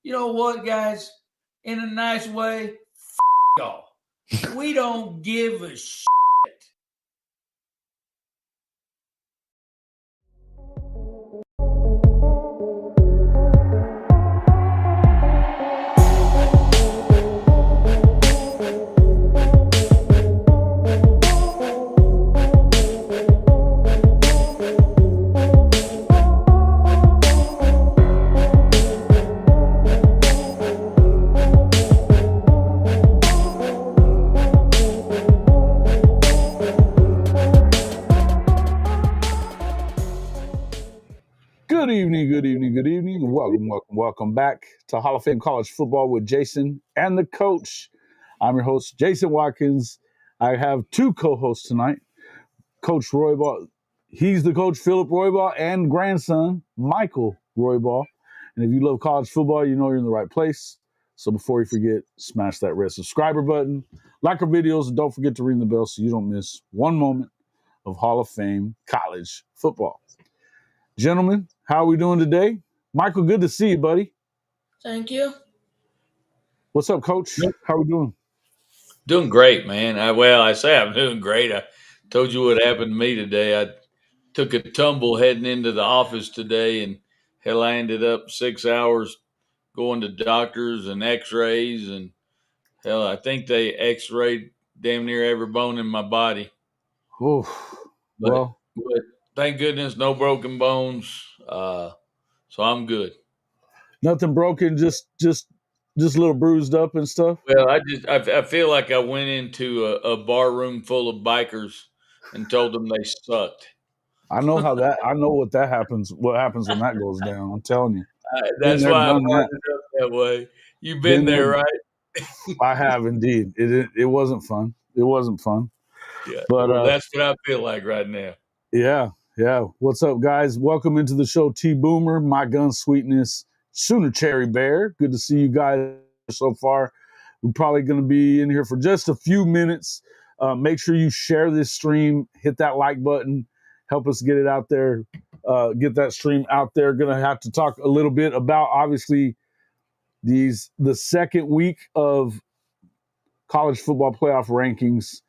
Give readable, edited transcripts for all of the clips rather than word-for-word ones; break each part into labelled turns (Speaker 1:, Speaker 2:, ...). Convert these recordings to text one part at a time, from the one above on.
Speaker 1: You know what, guys? In a nice way, y'all. We don't give a shit.
Speaker 2: Good evening. Welcome back to Hall of Fame College Football with Jason and the coach. I'm your host, Jason Watkins. I have two co-hosts tonight, Coach Roybal. He's the coach, Philip Roybal, and grandson, Michael Roybal. And if you love college football, you know you're in the right place. So before you forget, smash that red subscriber button, like our videos, and don't forget to ring the bell so you don't miss one moment of Hall of Fame college football. Gentlemen, how are we doing today? Michael, good to see you, buddy.
Speaker 1: Thank you.
Speaker 2: What's up, Coach? How are we doing?
Speaker 3: Doing great, man. I say I'm doing great. I told you what happened to me today. I took a tumble heading into the office today, and hell, I ended up 6 hours going to doctors and X-rays, and hell, I think they X-rayed damn near every bone in my body.
Speaker 2: Oh, well,
Speaker 3: But thank goodness, no broken bones. So I'm good.
Speaker 2: nothing broken, just a little bruised up and stuff.
Speaker 3: Well, I feel like I went into a bar room full of bikers and told them they sucked.
Speaker 2: I know what that happens. What happens when that goes down? I'm telling you, been
Speaker 3: That's
Speaker 2: there,
Speaker 3: why I
Speaker 2: done
Speaker 3: brought
Speaker 2: that.
Speaker 3: it up that way. You've been
Speaker 2: Been
Speaker 3: there,
Speaker 2: there.
Speaker 3: right?
Speaker 2: I have indeed. It wasn't fun. It wasn't fun.
Speaker 3: Yeah.
Speaker 2: But
Speaker 3: Well, that's what I feel like right now.
Speaker 2: yeah. What's up, guys? Welcome into the show, T Boomer, My Gun Sweetness, Sooner Cherry Bear. Good to see you guys so far. We're probably going to be in here for just a few minutes. Make sure you share this stream, hit that like button, help us get it out there, get that stream out there. Going to have to talk a little bit about obviously the second week of college football playoff rankings.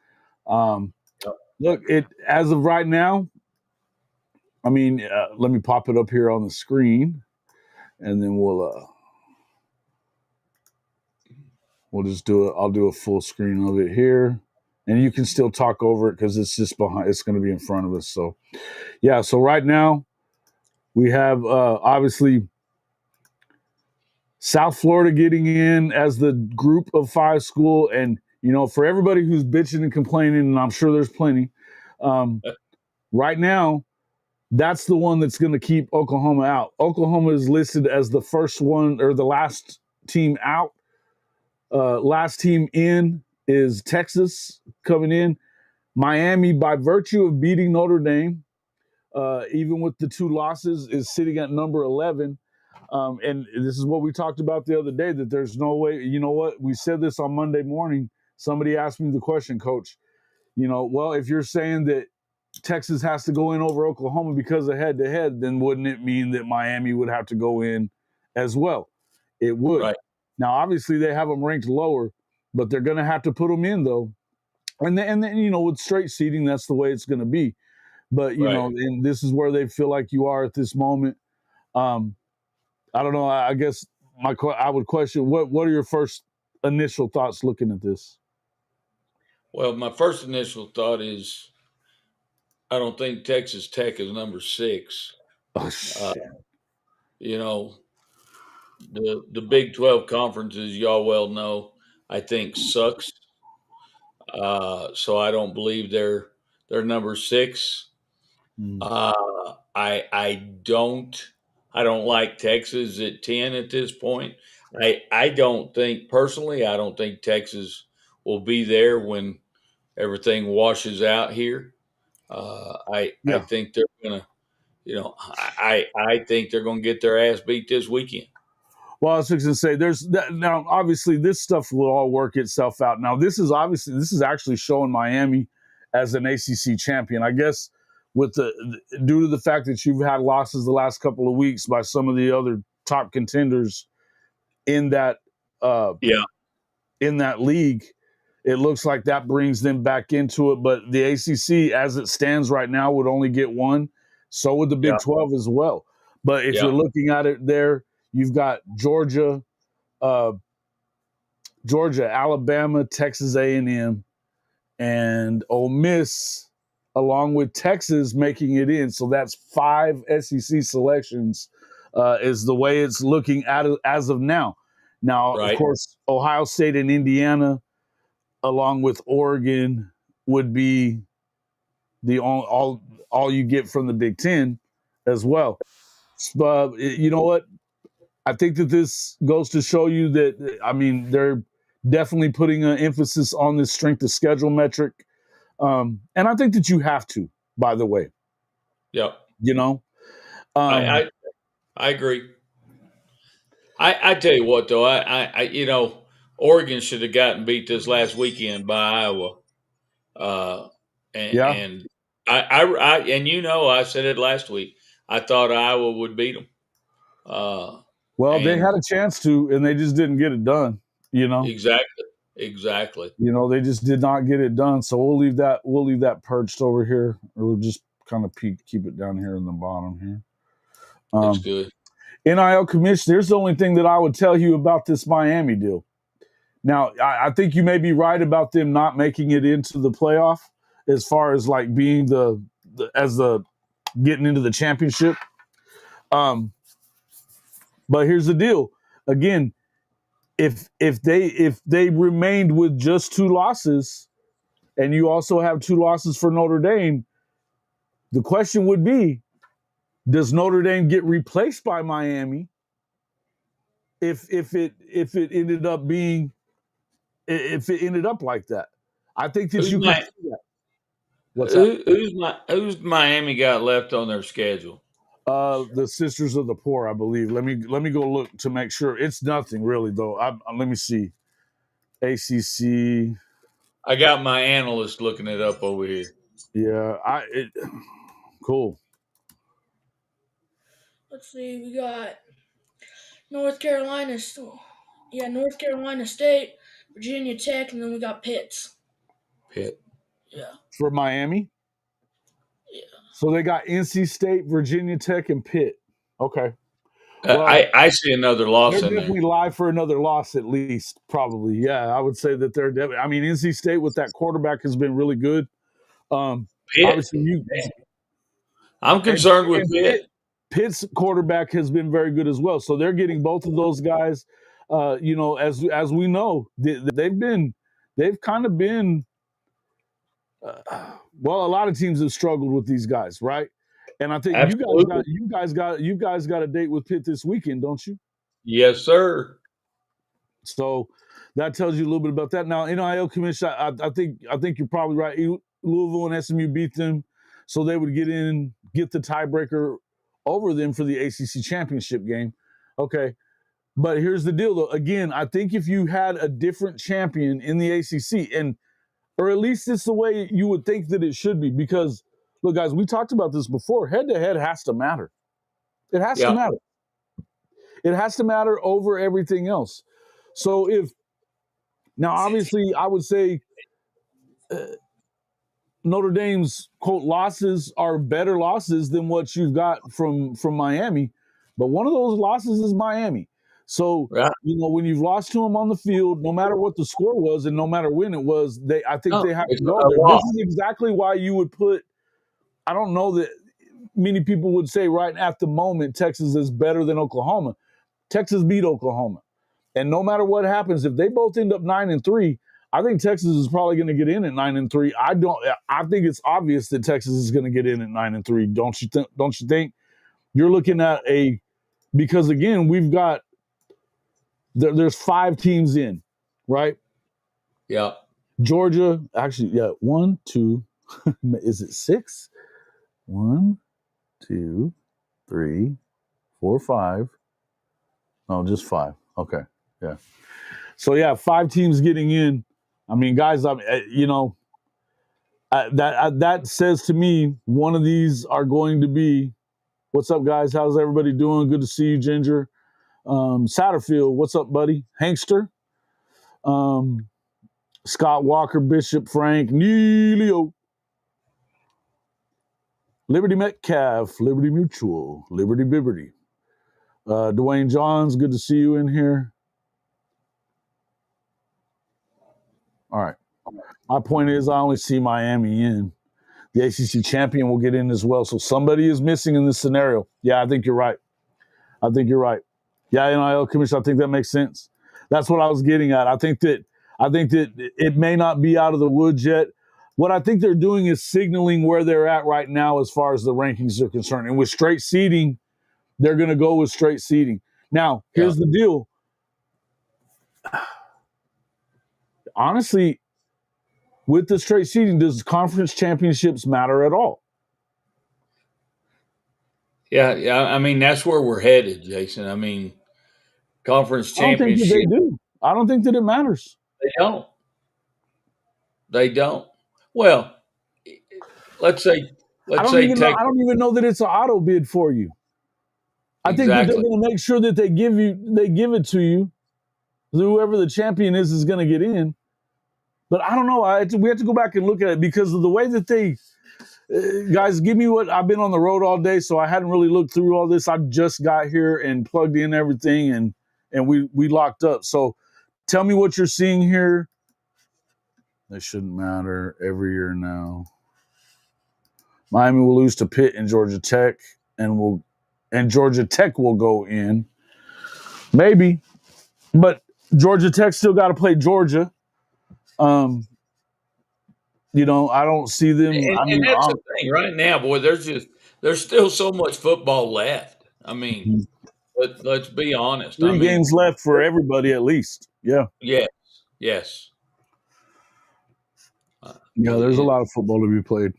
Speaker 2: Look, it as of right now. I mean, let me pop it up here on the screen, and then we'll just do it. I'll do a full screen of it here, and you can still talk over it because it's just behind. It's going to be in front of us. So, yeah. So right now, we have obviously South Florida getting in as the group of five school, and for everybody who's bitching and complaining, and I'm sure there's plenty. Right now, that's the one that's going to keep Oklahoma out. Oklahoma is listed as the first one or the last team out. Last team in is Texas coming in. Miami, by virtue of beating Notre Dame, even with the two losses, is sitting at number 11. And this is what we talked about the other day, that there's no way, you know what? We said this on Monday morning. Somebody asked me the question, Coach, well, if you're saying that Texas has to go in over Oklahoma because of head-to-head, then wouldn't it mean that Miami would have to go in as well? It would.
Speaker 3: Right.
Speaker 2: Now, obviously, they have them ranked lower, but they're going to have to put them in, though. And then with straight seeding, that's the way it's going to be. But, and this is where they feel like you are at this moment. I don't know. I guess I would question, what are your first initial thoughts looking at this?
Speaker 3: Well, my first initial thought is I don't think Texas Tech is number 6.
Speaker 2: Oh, shit.
Speaker 3: The Big 12 conference, as y'all well know, I think sucks. So I don't believe they're number 6. I don't like Texas at 10 at this point. I don't think personally. I don't think Texas will be there when everything washes out here. I think they're gonna. I think they're gonna get their ass beat this weekend.
Speaker 2: Well, I was just going to say, now obviously this stuff will all work itself out. Now this is actually showing Miami as an ACC champion. I guess due to the fact that you've had losses the last couple of weeks by some of the other top contenders, in that in that league. It looks like that brings them back into it. But the ACC, as it stands right now, would only get one. So would the Big 12 as well. But if you're looking at it there, you've got Georgia, Alabama, Texas A&M, and Ole Miss, along with Texas making it in. So that's 5 SEC selections is the way it's looking at it as of now. Now, of course, Ohio State and Indiana, along with Oregon, would be the all you get from the Big Ten as well. But you know what? I think that this goes to show you that, I mean, they're definitely putting an emphasis on this strength of schedule metric. And I think that you have to, by the way.
Speaker 3: Yep.
Speaker 2: You know?
Speaker 3: I agree. I tell you what, though, I you know, Oregon should have gotten beat this last weekend by Iowa. And and you know, I said it last week. I thought Iowa would beat them.
Speaker 2: Well, they had a chance to, and they just didn't get it done. You know,
Speaker 3: exactly.
Speaker 2: You know, they just did not get it done. So we'll leave that perched over here, or we'll just kind of keep it down here in the bottom here.
Speaker 3: That's good.
Speaker 2: NIL commission. There's the only thing that I would tell you about this Miami deal. Now, I think you may be right about them not making it into the playoff, as far as like being the getting into the championship. But here's the deal. Again, if they remained with just 2 losses, and you also have 2 losses for Notre Dame, the question would be, does Notre Dame get replaced by Miami if it ended up like that? I think that you can see that.
Speaker 3: What's that? Who's Miami got left on their schedule?
Speaker 2: The Sisters of the Poor, I believe. Let me go look to make sure. It's nothing really, though. Let me see. ACC.
Speaker 3: I got my analyst looking it up over here.
Speaker 2: Yeah, cool.
Speaker 4: Let's see. We got North Carolina State, Virginia Tech, and then we got Pitt. Yeah.
Speaker 2: For Miami?
Speaker 4: Yeah.
Speaker 2: So they got NC State, Virginia Tech, and Pitt. Okay.
Speaker 3: Well, I see another loss in there.
Speaker 2: They're definitely live for another loss at least, probably. Yeah, I would say that they're definitely. I mean, NC State with that quarterback has been really good. Obviously,
Speaker 3: I'm concerned with Pitt.
Speaker 2: Pitt's quarterback has been very good as well. So they're getting both of those guys. You know, as we know, they've kind of been. Well, a lot of teams have struggled with these guys, right? And I think you guys got a date with Pitt this weekend, don't you?
Speaker 3: Yes, sir.
Speaker 2: So that tells you a little bit about that. Now, NIL commission, I think you're probably right. Louisville and SMU beat them, so they would get the tiebreaker over them for the ACC championship game. Okay, but here's the deal, though. Again, I think if you had a different champion in the ACC, or at least it's the way you would think that it should be, because look, guys, we talked about this before. Head-to-head has to matter. It has to matter. It has to matter over everything else. So now, obviously, I would say Notre Dame's, quote, losses are better losses than what you've got from Miami. But one of those losses is Miami. So, you know, when you've lost to them on the field, no matter what the score was and no matter when it was, I think they have to go there. This is exactly why you would put, I don't know that many people would say right at the moment Texas is better than Oklahoma. Texas beat Oklahoma. And no matter what happens, if they both end up 9-3, I think Texas is probably going to get in at 9-3. I think it's obvious that Texas is going to get in at 9-3. Don't you think? You're looking at because again, we've got there's 5 teams in, right?
Speaker 3: Yeah.
Speaker 2: Georgia, actually, 1, 2. Is it 6? 1, 2, 3, 4, 5. No, just 5. Okay. Yeah. So 5 teams getting in. I mean, guys, you know, that says to me one of these are going to be. What's up, guys? How's everybody doing? Good to see you, Ginger. Satterfield, what's up, buddy? Hankster. Scott Walker, Bishop, Frank, Neelio. Liberty Metcalf, Liberty Mutual, Liberty Bibberty. Dwayne Johns, good to see you in here. All right. My point is I only see Miami in. The ACC champion will get in as well. So somebody is missing in this scenario. Yeah, I think you're right. Yeah, NIL commission, I think that makes sense. That's what I was getting at. I think that it may not be out of the woods yet. What I think they're doing is signaling where they're at right now as far as the rankings are concerned. And with straight seeding, they're going to go with straight seeding. Now, here's the deal. Honestly, with the straight seeding, does conference championships matter at all?
Speaker 3: Yeah. I mean, that's where we're headed, Jason. I mean, conference
Speaker 2: I don't think that
Speaker 3: championship.
Speaker 2: they do. I don't think that it matters.
Speaker 3: They don't. Well, let's say
Speaker 2: I don't even know that it's an auto bid for you. I think that they're going to make sure that they give it to you. Whoever the champion is going to get in. But I don't know. We have to go back and look at it because of the way that they guys give me what I've been on the road all day, so I hadn't really looked through all this. I just got here and plugged in everything, and we locked up. So tell me what you're seeing here. They shouldn't matter every year now. Miami will lose to Pitt and Georgia Tech, and Georgia Tech will go in. Maybe. But Georgia Tech still got to play Georgia. I don't see them.
Speaker 3: And that's the thing right now, boy. There's still so much football left. I mean, let's be honest.
Speaker 2: 3 games left for everybody at least. Yeah.
Speaker 3: Yes.
Speaker 2: Yeah, there's a lot of football to be played.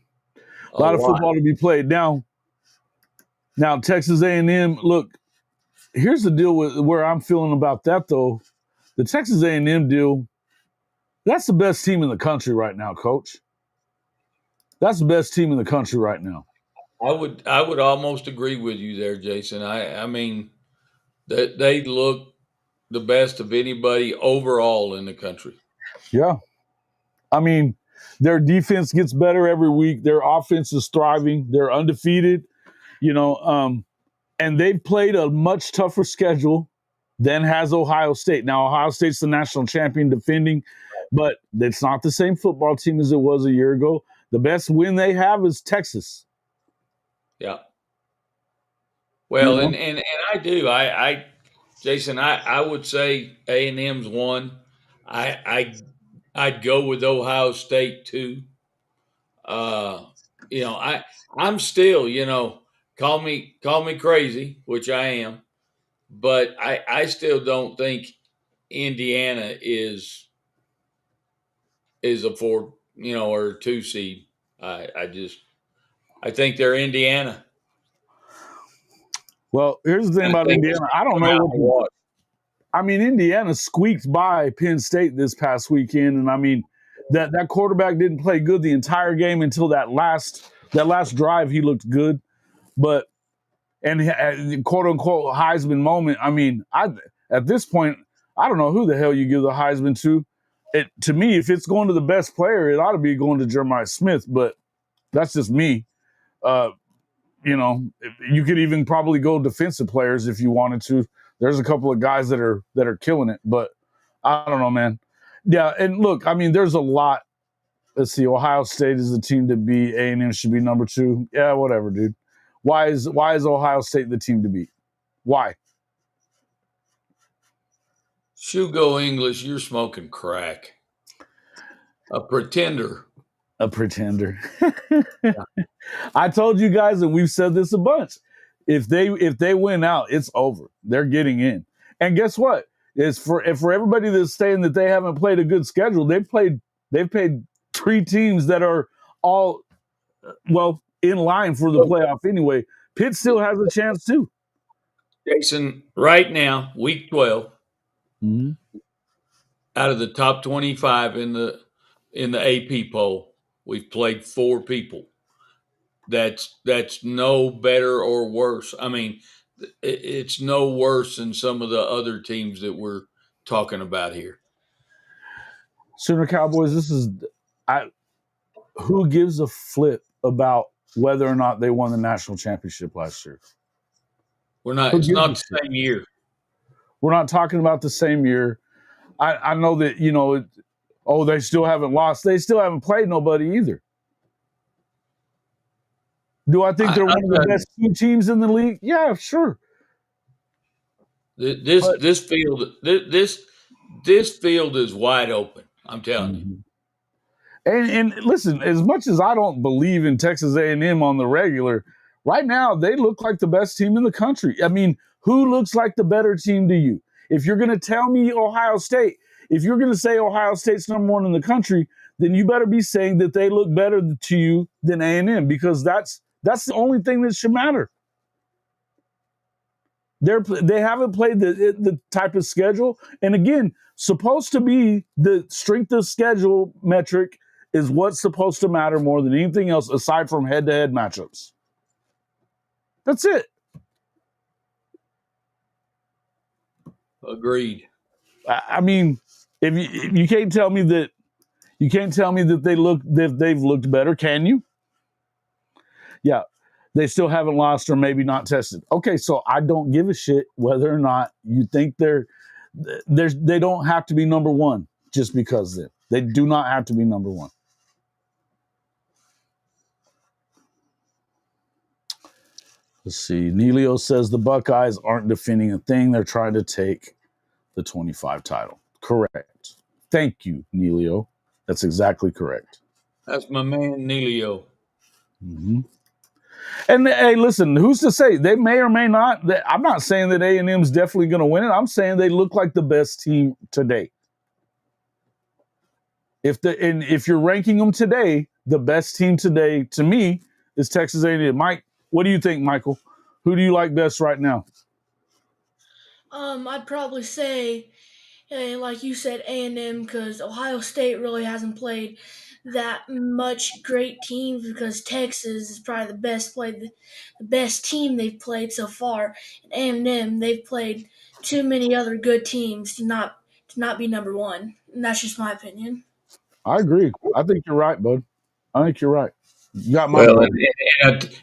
Speaker 2: A lot of football to be played. Now Texas A&M, look, here's the deal with where I'm feeling about that, though. The Texas A&M deal, that's the best team in the country right now, Coach. That's the best team in the country right now.
Speaker 3: I would almost agree with you there, Jason. I mean, that they look the best of anybody overall in the country.
Speaker 2: Yeah. I mean, their defense gets better every week. Their offense is thriving. They're undefeated, and they've played a much tougher schedule than has Ohio State. Now, Ohio State's the national champion defending, but it's not the same football team as it was a year ago. The best win they have is Texas.
Speaker 3: Yeah. Well, and I do. Jason, I would say A&M's one. I'd go with Ohio State too. I'm still, call me crazy, which I am, but I still don't think Indiana is a 4, or a 2 seed. I think they're Indiana.
Speaker 2: Well, here's the thing about Indiana. I don't know what. I mean, Indiana squeaked by Penn State this past weekend, and I mean that quarterback didn't play good the entire game until that last drive. He looked good, but quote unquote Heisman moment. I mean, at this point, I don't know who the hell you give the Heisman to. To me, if it's going to the best player, it ought to be going to Jeremiah Smith, but that's just me. You could even probably go defensive players if you wanted to. There's a couple of guys that are killing it, but I don't know, man. Yeah, and look, I mean, there's a lot. Let's see, Ohio State is the team to beat. A&M should be number 2. Yeah, whatever, dude. Why is Ohio State the team to beat? Why?
Speaker 3: Shugo English, you're smoking crack. A pretender.
Speaker 2: A pretender. I told you guys, and we've said this a bunch. If they win out, it's over. They're getting in. And guess what? It's for everybody that's saying that they haven't played a good schedule. They've played 3 teams that are all in line for the playoff anyway. Pitt still has a chance too.
Speaker 3: Jason, right now, week 12, out of the top 25 in the AP poll, we've played 4 people. That's no better or worse. I mean, it's no worse than some of the other teams that we're talking about here.
Speaker 2: Sooner Cowboys, who gives a flip about whether or not they won the national championship last year?
Speaker 3: It's not the same year.
Speaker 2: We're not talking about the same year. I know that, they still haven't lost. They still haven't played nobody either. Do I think they're one of the best two teams in the league? Yeah, sure.
Speaker 3: This field is wide open. I'm telling you.
Speaker 2: And listen, as much as I don't believe in Texas A&M on the regular, right now they look like the best team in the country. I mean, who looks like the better team to you? If you're going to tell me Ohio State, if you're going to say Ohio State's number one in the country, then you better be saying that they look better to you than A&M, because that's the only thing that should matter. They haven't played the type of schedule. And again, supposed to be the strength of schedule metric is what's supposed to matter more than anything else aside from head-to-head matchups. That's it.
Speaker 3: Agreed.
Speaker 2: I mean, if you can't tell me that they've looked better, can you? Yeah. They still haven't lost or maybe not tested. Okay, so I don't give a shit whether or not you think they don't have to be number one just because they do not have to be number one. Let's see. Nelio says the Buckeyes aren't defending a thing. They're trying to take the 25 title. Correct. Thank you, Nelio. That's exactly correct.
Speaker 3: That's my man, Nelio.
Speaker 2: Mm-hmm. And hey, listen, who's to say they may or may not? I'm not saying that A&M's definitely going to win it. I'm saying they look like the best team today. If you're ranking them today, the best team today to me is Texas A&M. Mike, what do you think, Michael? Who do you like best right now?
Speaker 4: I'd probably say, like you said, A&M, because Ohio State really hasn't played that much great teams, because Texas is probably the best team they've played so far. And A&M, they've played too many other good teams to not be number one. And that's just my opinion.
Speaker 2: I agree. I think you're right, bud. I think you're right. You got my
Speaker 3: Well,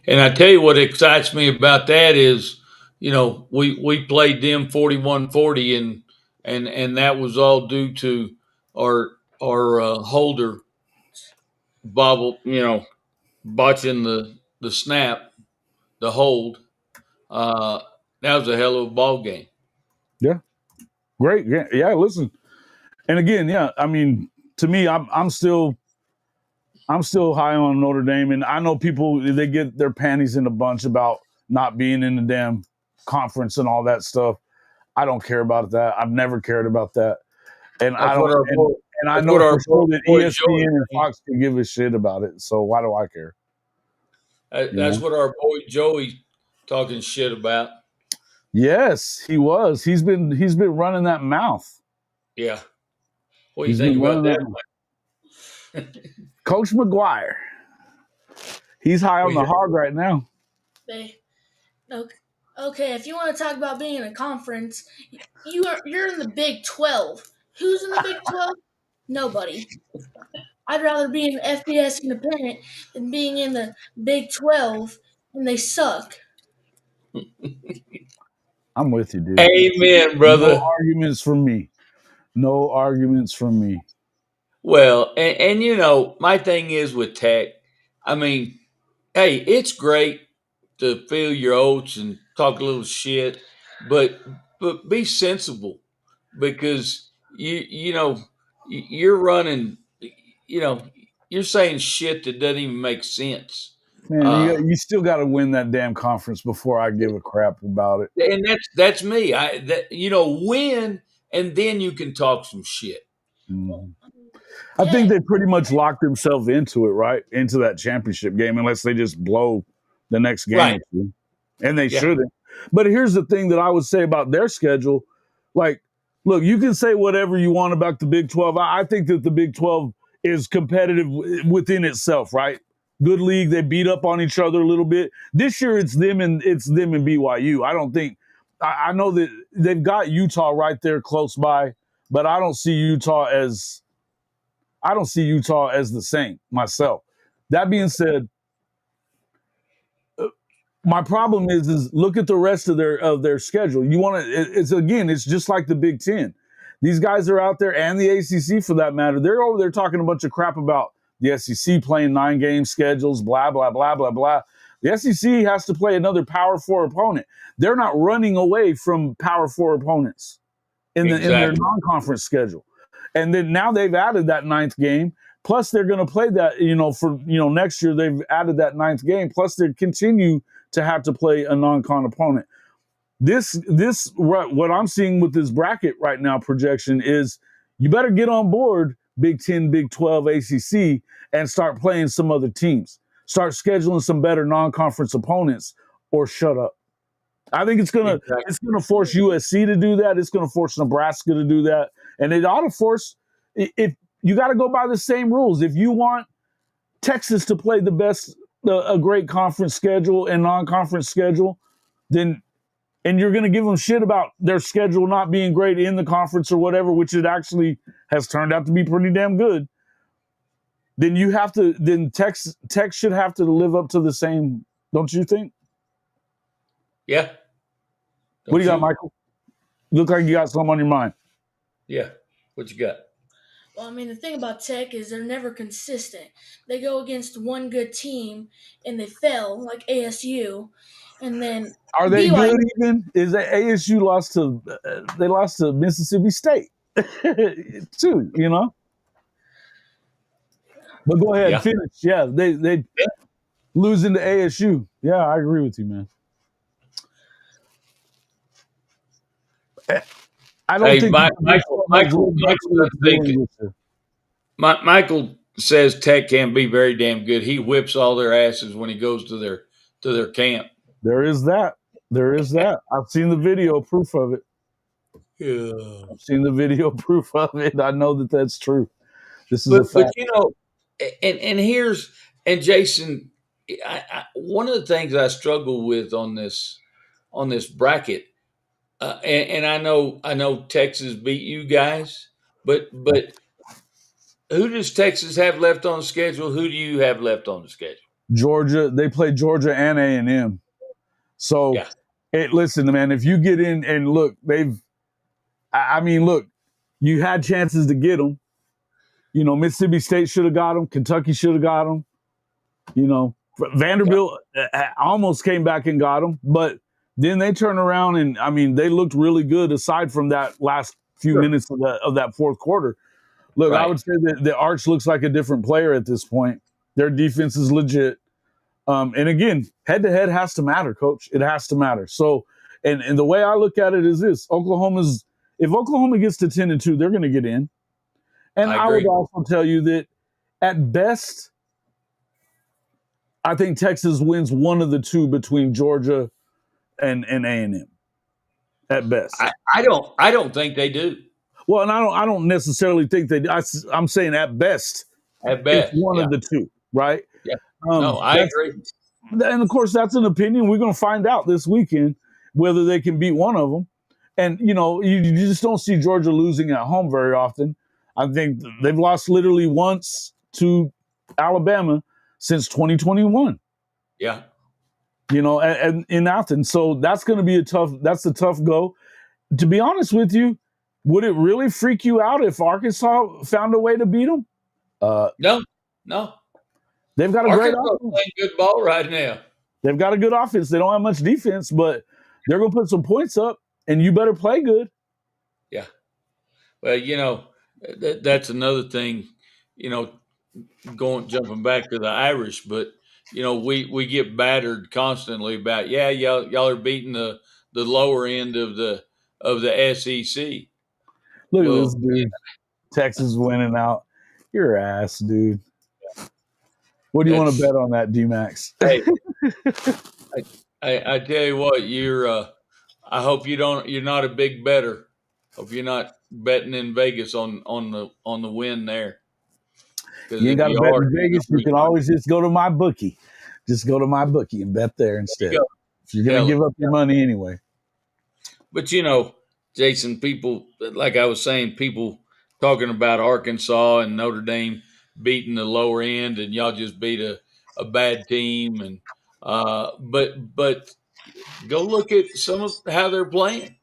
Speaker 3: and I tell you what excites me about that is, we played them 41-40, and that was all due to our holder botching the snap, the hold. That was a hell of a ball game.
Speaker 2: Yeah. Great. Yeah, listen. And again, yeah, I mean, to me, I'm still high on Notre Dame, and I know people, they get their panties in a bunch about not being in the damn conference and all that stuff. I don't care about that. I've never cared about that, and I know for sure that ESPN and Fox can give a shit about it. So why do I care?
Speaker 3: That's what our boy Joey talking shit about.
Speaker 2: Yes, he was. He's been running that mouth.
Speaker 3: Yeah. What do you think about that?
Speaker 2: Coach McGuire. He's high on the hog right now.
Speaker 4: Okay, if you want to talk about being in a conference, you're in the Big 12. Who's in the Big 12? Nobody. I'd rather be in the FBS Independent than being in the Big 12, and they suck.
Speaker 2: I'm with you, dude.
Speaker 3: Amen, brother.
Speaker 2: No arguments from me. No arguments from me.
Speaker 3: Well, and my thing is with Tech, I mean, hey, it's great to feel your oats and talk a little shit, but be sensible, because you're running, you're saying shit that doesn't even make sense.
Speaker 2: Man, you still got to win that damn conference before I give a crap about it.
Speaker 3: And that's me. Win, and then you can talk some shit.
Speaker 2: Mm. I think they pretty much locked themselves into it, right? Into that championship game, unless they just blow the next game.
Speaker 3: Right.
Speaker 2: And they shouldn't. But here's the thing that I would say about their schedule. Like, look, you can say whatever you want about the Big 12. I think that the Big 12 is competitive within itself, right? good league. They beat up on each other a little bit. This year, it's them and BYU. I don't think. I know that they've got Utah right there close by, but I don't see Utah as the same myself. That being said, my problem is look at the rest of their schedule. You want to it's just like the Big Ten. These guys are out there, and the ACC for that matter. They're over there talking a bunch of crap about the SEC playing 9-game schedules, blah blah blah blah blah. The SEC has to play another Power 4 opponent. They're not running away from Power 4 opponents in their non-conference schedule. And then now they've added that 9th game. Plus, they're going to play that, for next year. They've added that 9th game. Plus, they continue to have to play a non-con opponent. This what I'm seeing with this bracket right now projection is you better get on board Big 10, Big 12, ACC, and start playing some other teams. Start scheduling some better non-conference opponents, or shut up. I think it's gonna force USC to do that. It's gonna force Nebraska to do that, and it ought to force. If you got to go by the same rules, if you want Texas to play a great conference schedule and non-conference schedule, then. And you're going to give them shit about their schedule not being great in the conference or whatever, which it actually has turned out to be pretty damn good. Then Tech should have to live up to the same, don't you think?
Speaker 3: Yeah.
Speaker 2: What do you got, Michael? Look like you got something on your mind.
Speaker 3: Yeah. What you got?
Speaker 4: Well, I mean, the thing about Tech is they're never consistent. They go against one good team and they fail, like ASU, and then
Speaker 2: are they good even? Is that ASU lost to Mississippi State too? But go ahead, finish. Yeah, they losing to ASU. Yeah, I agree with you, man. I don't think
Speaker 3: Michael says Tech can be very damn good. He whips all their asses when he goes to their camp.
Speaker 2: There is that. I've seen the video proof of it.
Speaker 3: Yeah.
Speaker 2: I've seen the video proof of it. I know that that's true. This is a fact.
Speaker 3: But and Jason, one of the things I struggle with on this bracket, and I know Texas beat you guys, but who does Texas have left on the schedule? Who do you have left on the schedule?
Speaker 2: Georgia. They play Georgia and A&M. So, listen, man, if you get in and look, you had chances to get them. Mississippi State should have got them. Kentucky should have got them. Vanderbilt almost came back and got them. But then they turned around and, they looked really good aside from that last few minutes of that fourth quarter. Look, I would say that the Arch looks like a different player at this point. Their defense is legit. And again, head-to-head has to matter, Coach. It has to matter. So, and the way I look at it is this. if Oklahoma gets to 10-2, they're going to get in. And I would also tell you that at best, I think Texas wins one of the two between Georgia and A&M. At best.
Speaker 3: I don't think they do.
Speaker 2: Well, and I don't necessarily think they do. I'm saying at best.
Speaker 3: At best.
Speaker 2: It's one of the two, right?
Speaker 3: Yeah. I agree.
Speaker 2: And, of course, that's an opinion. We're going to find out this weekend whether they can beat one of them. And, you just don't see Georgia losing at home very often. I think they've lost literally once to Alabama since 2021.
Speaker 3: Yeah.
Speaker 2: And in Athens. So that's going to be a tough go. To be honest with you, would it really freak you out if Arkansas found a way to beat them?
Speaker 3: No.
Speaker 2: They've got a great offense.
Speaker 3: Playing good ball right now.
Speaker 2: They've got a good offense. They don't have much defense, but they're going to put some points up, and you better play good.
Speaker 3: Yeah. Well, that's another thing, jumping back to the Irish, but, we get battered constantly about, y'all are beating the lower end of the SEC.
Speaker 2: Look at this dude. Texas winning out. Your ass, dude. What do you want to bet on that, D-Max?
Speaker 3: Hey, I tell you what, I hope you're not a big bettor. Hope you're not betting in Vegas on the win there. because
Speaker 2: You ain't
Speaker 3: if
Speaker 2: got to
Speaker 3: you
Speaker 2: bet
Speaker 3: are,
Speaker 2: in Vegas. You can always just go to my bookie. Just go to my bookie and bet there instead.
Speaker 3: go.
Speaker 2: If you're going to give up your money anyway.
Speaker 3: But Jason, people like I was saying, people talking about Arkansas and Notre Dame beating the lower end, and y'all just beat a bad team, and but go look at some of how they're playing.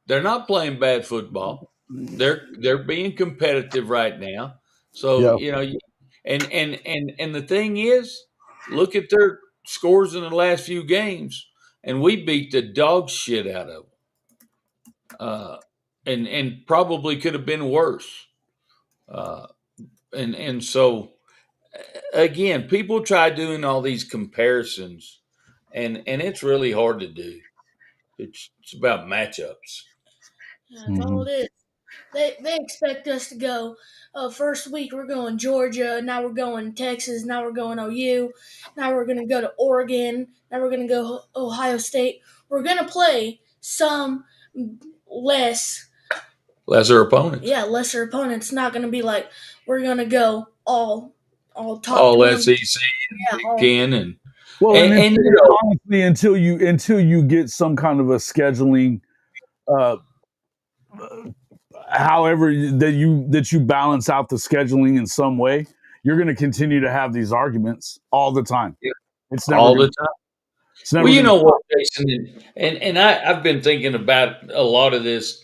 Speaker 3: They're not playing bad football. They're being competitive right now. So
Speaker 2: Yeah.
Speaker 3: and the thing is, look at their scores in the last few games, and we beat the dog shit out of them. And probably could have been worse. Uh, and so again, people try doing all these comparisons, and it's really hard to do. It's about matchups.
Speaker 4: Yeah, that's all it is. They expect us to go. First week we're going Georgia. Now we're going Texas. Now we're going OU. Now we're gonna go to Oregon. Now we're gonna go Ohio State. We're gonna play some less,
Speaker 3: Lesser opponents.
Speaker 4: lesser opponents. Not gonna be like we're gonna go all top
Speaker 3: All
Speaker 4: 20.
Speaker 3: SEC
Speaker 4: Yeah,
Speaker 3: and Big
Speaker 4: all,
Speaker 3: Ten and
Speaker 2: Well,
Speaker 3: and
Speaker 2: honestly, until you get some kind of a scheduling, uh, however that you balance out the scheduling in some way, you're going to continue to have these arguments all the time.
Speaker 3: Yeah.
Speaker 2: It's never
Speaker 3: all
Speaker 2: gonna,
Speaker 3: the time.
Speaker 2: it's never
Speaker 3: Well, you
Speaker 2: gonna
Speaker 3: know what, Jason, and I've been thinking about a lot of this,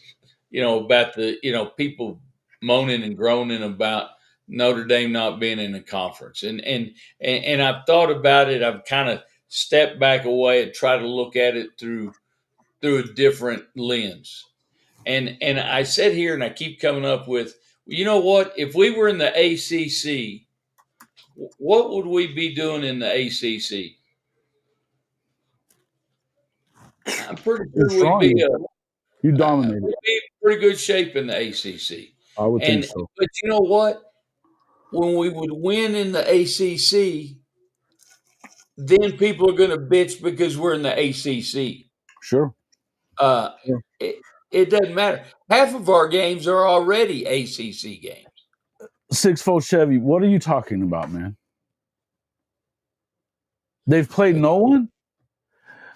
Speaker 3: about the people moaning and groaning about Notre Dame not being in the conference, and I've thought about it. I've kind of stepped back away and tried to look at it through a different lens, and I sit here and I keep coming up with, you know what, if we were in the ACC, what would we be doing in the ACC? I'm pretty
Speaker 2: You're
Speaker 3: sure we'd be
Speaker 2: strong. You dominate
Speaker 3: we'd
Speaker 2: it.
Speaker 3: be in pretty good shape in the ACC.
Speaker 2: I would think
Speaker 3: And
Speaker 2: so.
Speaker 3: but you know what? When we would win in the ACC, then people are going to bitch because we're in the ACC.
Speaker 2: Sure.
Speaker 3: Uh,
Speaker 2: Yeah.
Speaker 3: it doesn't matter. Half of our games are already ACC games.
Speaker 2: 6-4 Chevy. What are you talking about, man? They've played no one.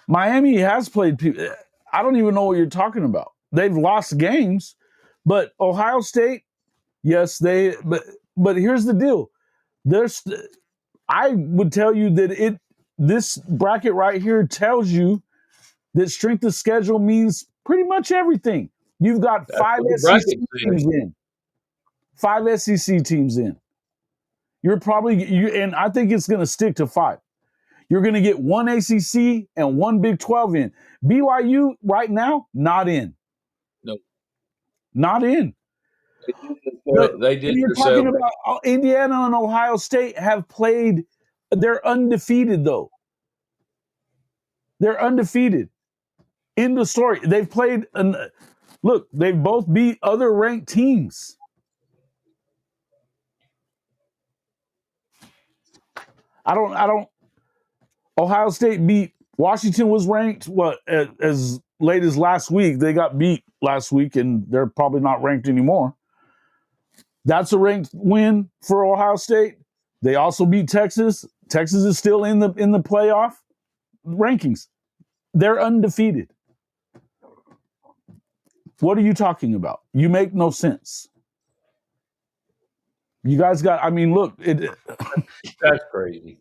Speaker 2: Miami has played people. I don't even know what you're talking about. They've lost games, but Ohio State, yes, but here's the deal. There's I would tell you that this bracket right here tells you that strength of schedule means pretty much everything. You've got
Speaker 3: That's
Speaker 2: five
Speaker 3: what the
Speaker 2: SEC
Speaker 3: bracket
Speaker 2: teams
Speaker 3: says.
Speaker 2: in. 5 SEC teams in. You're probably and I think it's going to stick to 5. You're going to get one ACC and one Big 12 in. BYU right now, not in.
Speaker 3: No,
Speaker 2: Not in.
Speaker 3: they did
Speaker 2: You're
Speaker 3: themselves.
Speaker 2: talking about Indiana and Ohio State have played. They're undefeated, though. They're undefeated. In the story, they've played. Look, they've both beat other ranked teams. I don't. Ohio State beat Washington. Was ranked as late as last week. They got beat last week, and they're probably not ranked anymore. That's a ranked win for Ohio State. They also beat Texas. Texas is still in the playoff rankings. They're undefeated. What are you talking about? You make no sense. You guys got. I mean, look.
Speaker 3: That's crazy.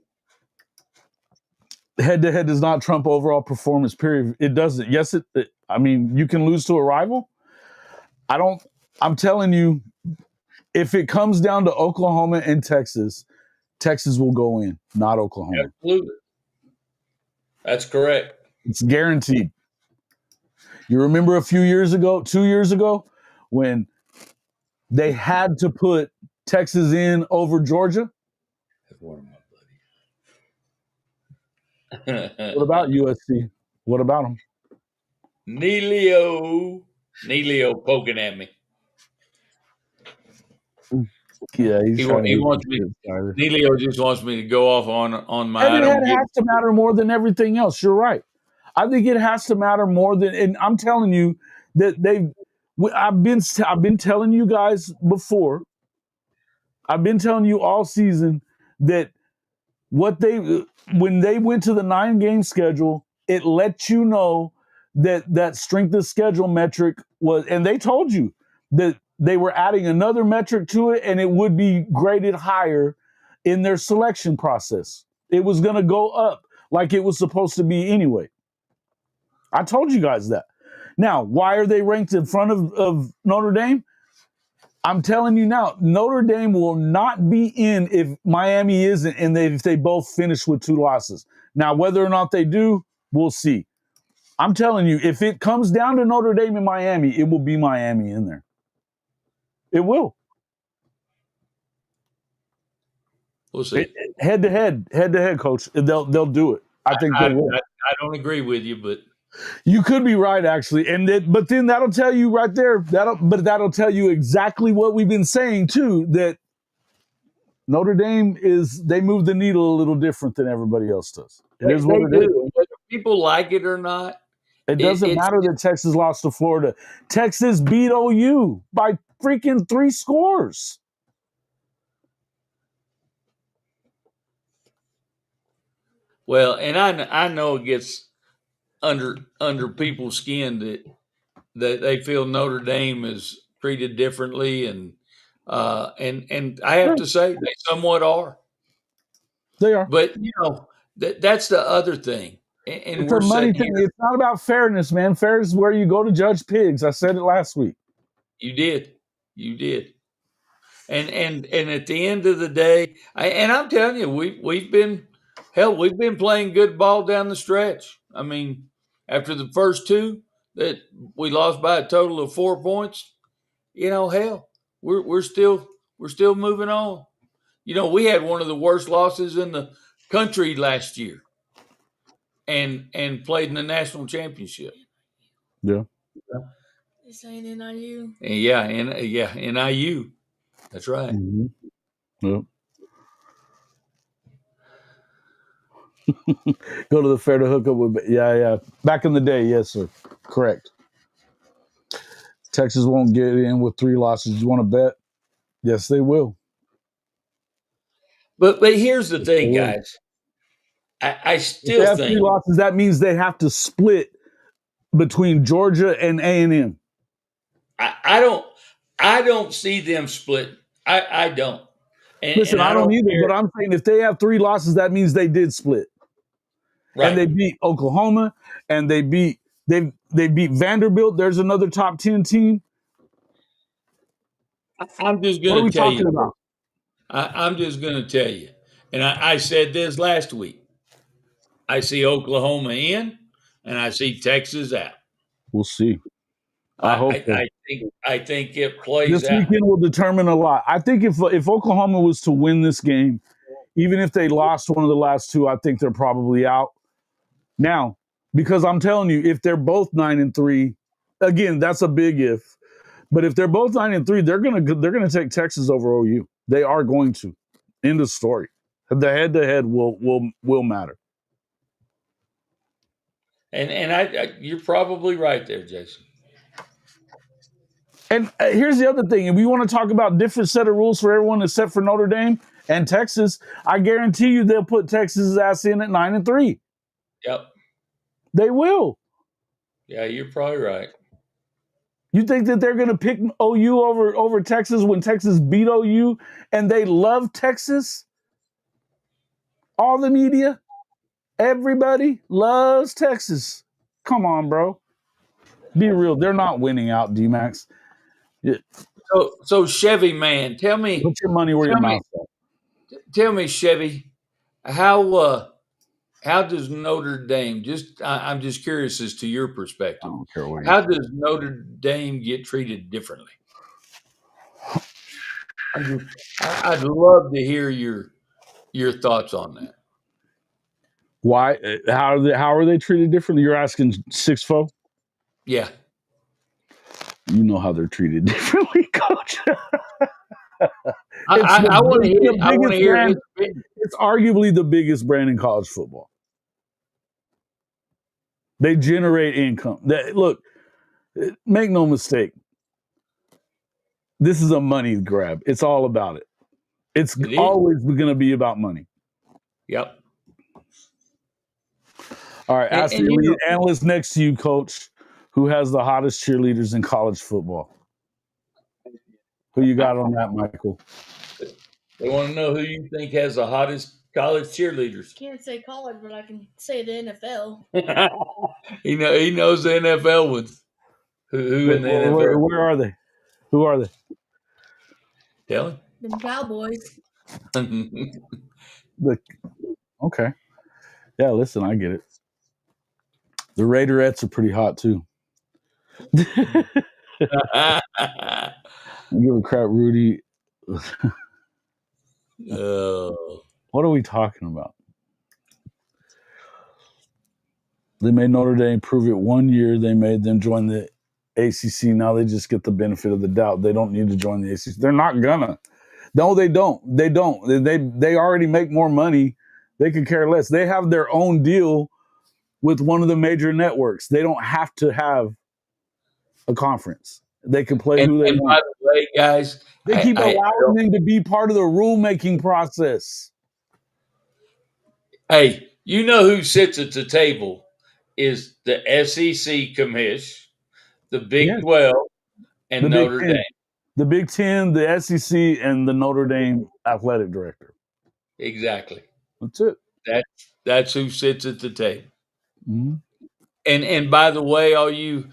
Speaker 2: Head to head does not trump overall performance. Period. It doesn't. Yes, I mean, you can lose to a rival. I'm telling you, if it comes down to Oklahoma and Texas, Texas will go in, not Oklahoma.
Speaker 3: Absolutely. That's correct.
Speaker 2: It's guaranteed. You remember a few years ago, 2 years ago, when they had to put Texas in over Georgia?
Speaker 3: That's one of my buddies.
Speaker 2: What about USC? What about them?
Speaker 3: Neilio poking at me.
Speaker 2: Yeah, he
Speaker 3: wants me. Neilio just wants me to go off on my.
Speaker 2: Head to head has to matter more than everything else. You're right. I think it has to matter more than, and I'm telling you that I've been telling you guys before. I've been telling you all season that when they went to the 9-game schedule, it let you know that strength of schedule metric was, and they told you that they were adding another metric to it, and it would be graded higher in their selection process. It was going to go up like it was supposed to be anyway. I told you guys that. Now, why are they ranked in front of Notre Dame? I'm telling you now, Notre Dame will not be in if Miami isn't, and if they both finish with 2 losses. Now, whether or not they do, we'll see. I'm telling you, if it comes down to Notre Dame and Miami, it will be Miami in there. It will.
Speaker 3: We'll see.
Speaker 2: Head to head, coach. They'll do it. I think they will.
Speaker 3: I don't agree with you, but
Speaker 2: you could be right, actually, but then that'll tell you right there. That'll tell you exactly what we've been saying too. That Notre Dame they move the needle a little different than everybody else does. It is what it is.
Speaker 3: Whether people like it or not,
Speaker 2: it doesn't matter that Texas lost to Florida. Texas beat OU by freaking 3 scores.
Speaker 3: Well, and I know it gets under people's skin that they feel Notre Dame is treated differently, and I have to say they somewhat are.
Speaker 2: They are,
Speaker 3: but that's the other thing. And
Speaker 2: it's a money thing. It's not about fairness, man. Fairness is where you go to judge pigs. I said it last week.
Speaker 3: You did. And at the end of the day, I'm telling you, we've been playing good ball down the stretch. I mean, after the first 2 that we lost by a total of 4 points, we're still moving on. We had one of the worst losses in the country last year, and played in the national championship.
Speaker 2: Yeah.
Speaker 4: This ain't NIU.
Speaker 3: Yeah, NIU. That's right.
Speaker 2: Mm-hmm. Yep. Go to the fair to hook up with. Yeah. Back in the day, yes, sir. Correct. Texas won't get in with 3 losses. You want to bet? Yes, they will.
Speaker 3: But here's the thing, guys. I still
Speaker 2: if they have
Speaker 3: think
Speaker 2: 3 losses, that means they have to split between Georgia and A&M.
Speaker 3: I don't see them split. I don't.
Speaker 2: Listen, I don't either, but I'm saying if they have 3 losses, that means they did split. Right. And they beat Oklahoma, and they beat Vanderbilt. There's another top 10 team.
Speaker 3: I'm just going to tell you. About? I'm just going to tell you, and I said this last week. I see Oklahoma in, and I see Texas out.
Speaker 2: We'll see. I hope.
Speaker 3: I think it plays
Speaker 2: this
Speaker 3: out.
Speaker 2: This weekend will determine a lot. I think if Oklahoma was to win this game, even if they lost one of the last 2, I think they're probably out. Now, because I'm telling you, if they're both 9-3, again, that's a big if. But if they're both 9-3, they're gonna take Texas over OU. They are going to. End of story. The head-to-head will matter.
Speaker 3: And you're probably right there, Jason.
Speaker 2: And here's the other thing. If we want to talk about different set of rules for everyone except for Notre Dame and Texas, I guarantee you they'll put Texas' ass in at 9-3.
Speaker 3: Yep.
Speaker 2: They will.
Speaker 3: Yeah, you're probably right.
Speaker 2: You think that they're going to pick OU over Texas when Texas beat OU and they love Texas? All the media, everybody loves Texas. Come on, bro. Be real. They're not winning out, D-Max.
Speaker 3: Yeah. So Chevy man, tell me.
Speaker 2: Put your money where your mouth is.
Speaker 3: Tell me, Chevy, how does Notre Dame? I'm just curious as to your perspective.
Speaker 2: I don't care what.
Speaker 3: How does Notre Dame get treated differently? I'd love to hear your thoughts on that.
Speaker 2: Why? How are they treated differently? You're asking 6-4?
Speaker 3: Yeah.
Speaker 2: You know how they're treated differently, Coach.
Speaker 3: I want to hear.
Speaker 2: It's arguably the biggest brand in college football. They generate income. Look, make no mistake. This is a money grab. It's all about it. It's
Speaker 3: It is.
Speaker 2: always going to be about money.
Speaker 3: Yep.
Speaker 2: All right, ask
Speaker 3: And
Speaker 2: the
Speaker 3: you
Speaker 2: elite
Speaker 3: know,
Speaker 2: analyst next to you, Coach, who has the hottest cheerleaders in college football. Who you got on that, Michael?
Speaker 3: they want to know who you think has the hottest college cheerleaders.
Speaker 4: Can't say college, but I can say the NFL.
Speaker 3: He knows the NFL ones. Who in the NFL?
Speaker 2: Where are they? Who are they?
Speaker 3: Tell
Speaker 4: Them Cowboys.
Speaker 3: him.
Speaker 2: Okay. Yeah, listen, I get it. The Raiderettes are pretty hot too. I give a crap, Rudy.
Speaker 3: Oh.
Speaker 2: What are we talking about? They made Notre Dame prove it 1 year. They made them join the ACC. Now they just get the benefit of the doubt. They don't need to join the ACC. They're not gonna. No, they don't. They don't. They already make more money. They could care less. They have their own deal with one of the major networks. They don't have to have a conference. They can play who they
Speaker 3: And by
Speaker 2: want.
Speaker 3: the way, guys,
Speaker 2: They keep
Speaker 3: I
Speaker 2: allowing them to be part of the rulemaking process.
Speaker 3: hey, you know who sits at the table is the SEC commish, the Big
Speaker 2: Yes.
Speaker 3: 12, and
Speaker 2: The Big
Speaker 3: Notre
Speaker 2: Ten.
Speaker 3: Dame.
Speaker 2: The Big Ten, the SEC, and the Notre Dame athletic director.
Speaker 3: Exactly.
Speaker 2: That's it.
Speaker 3: That's who sits at the table.
Speaker 2: Mm-hmm.
Speaker 3: And by the way, all you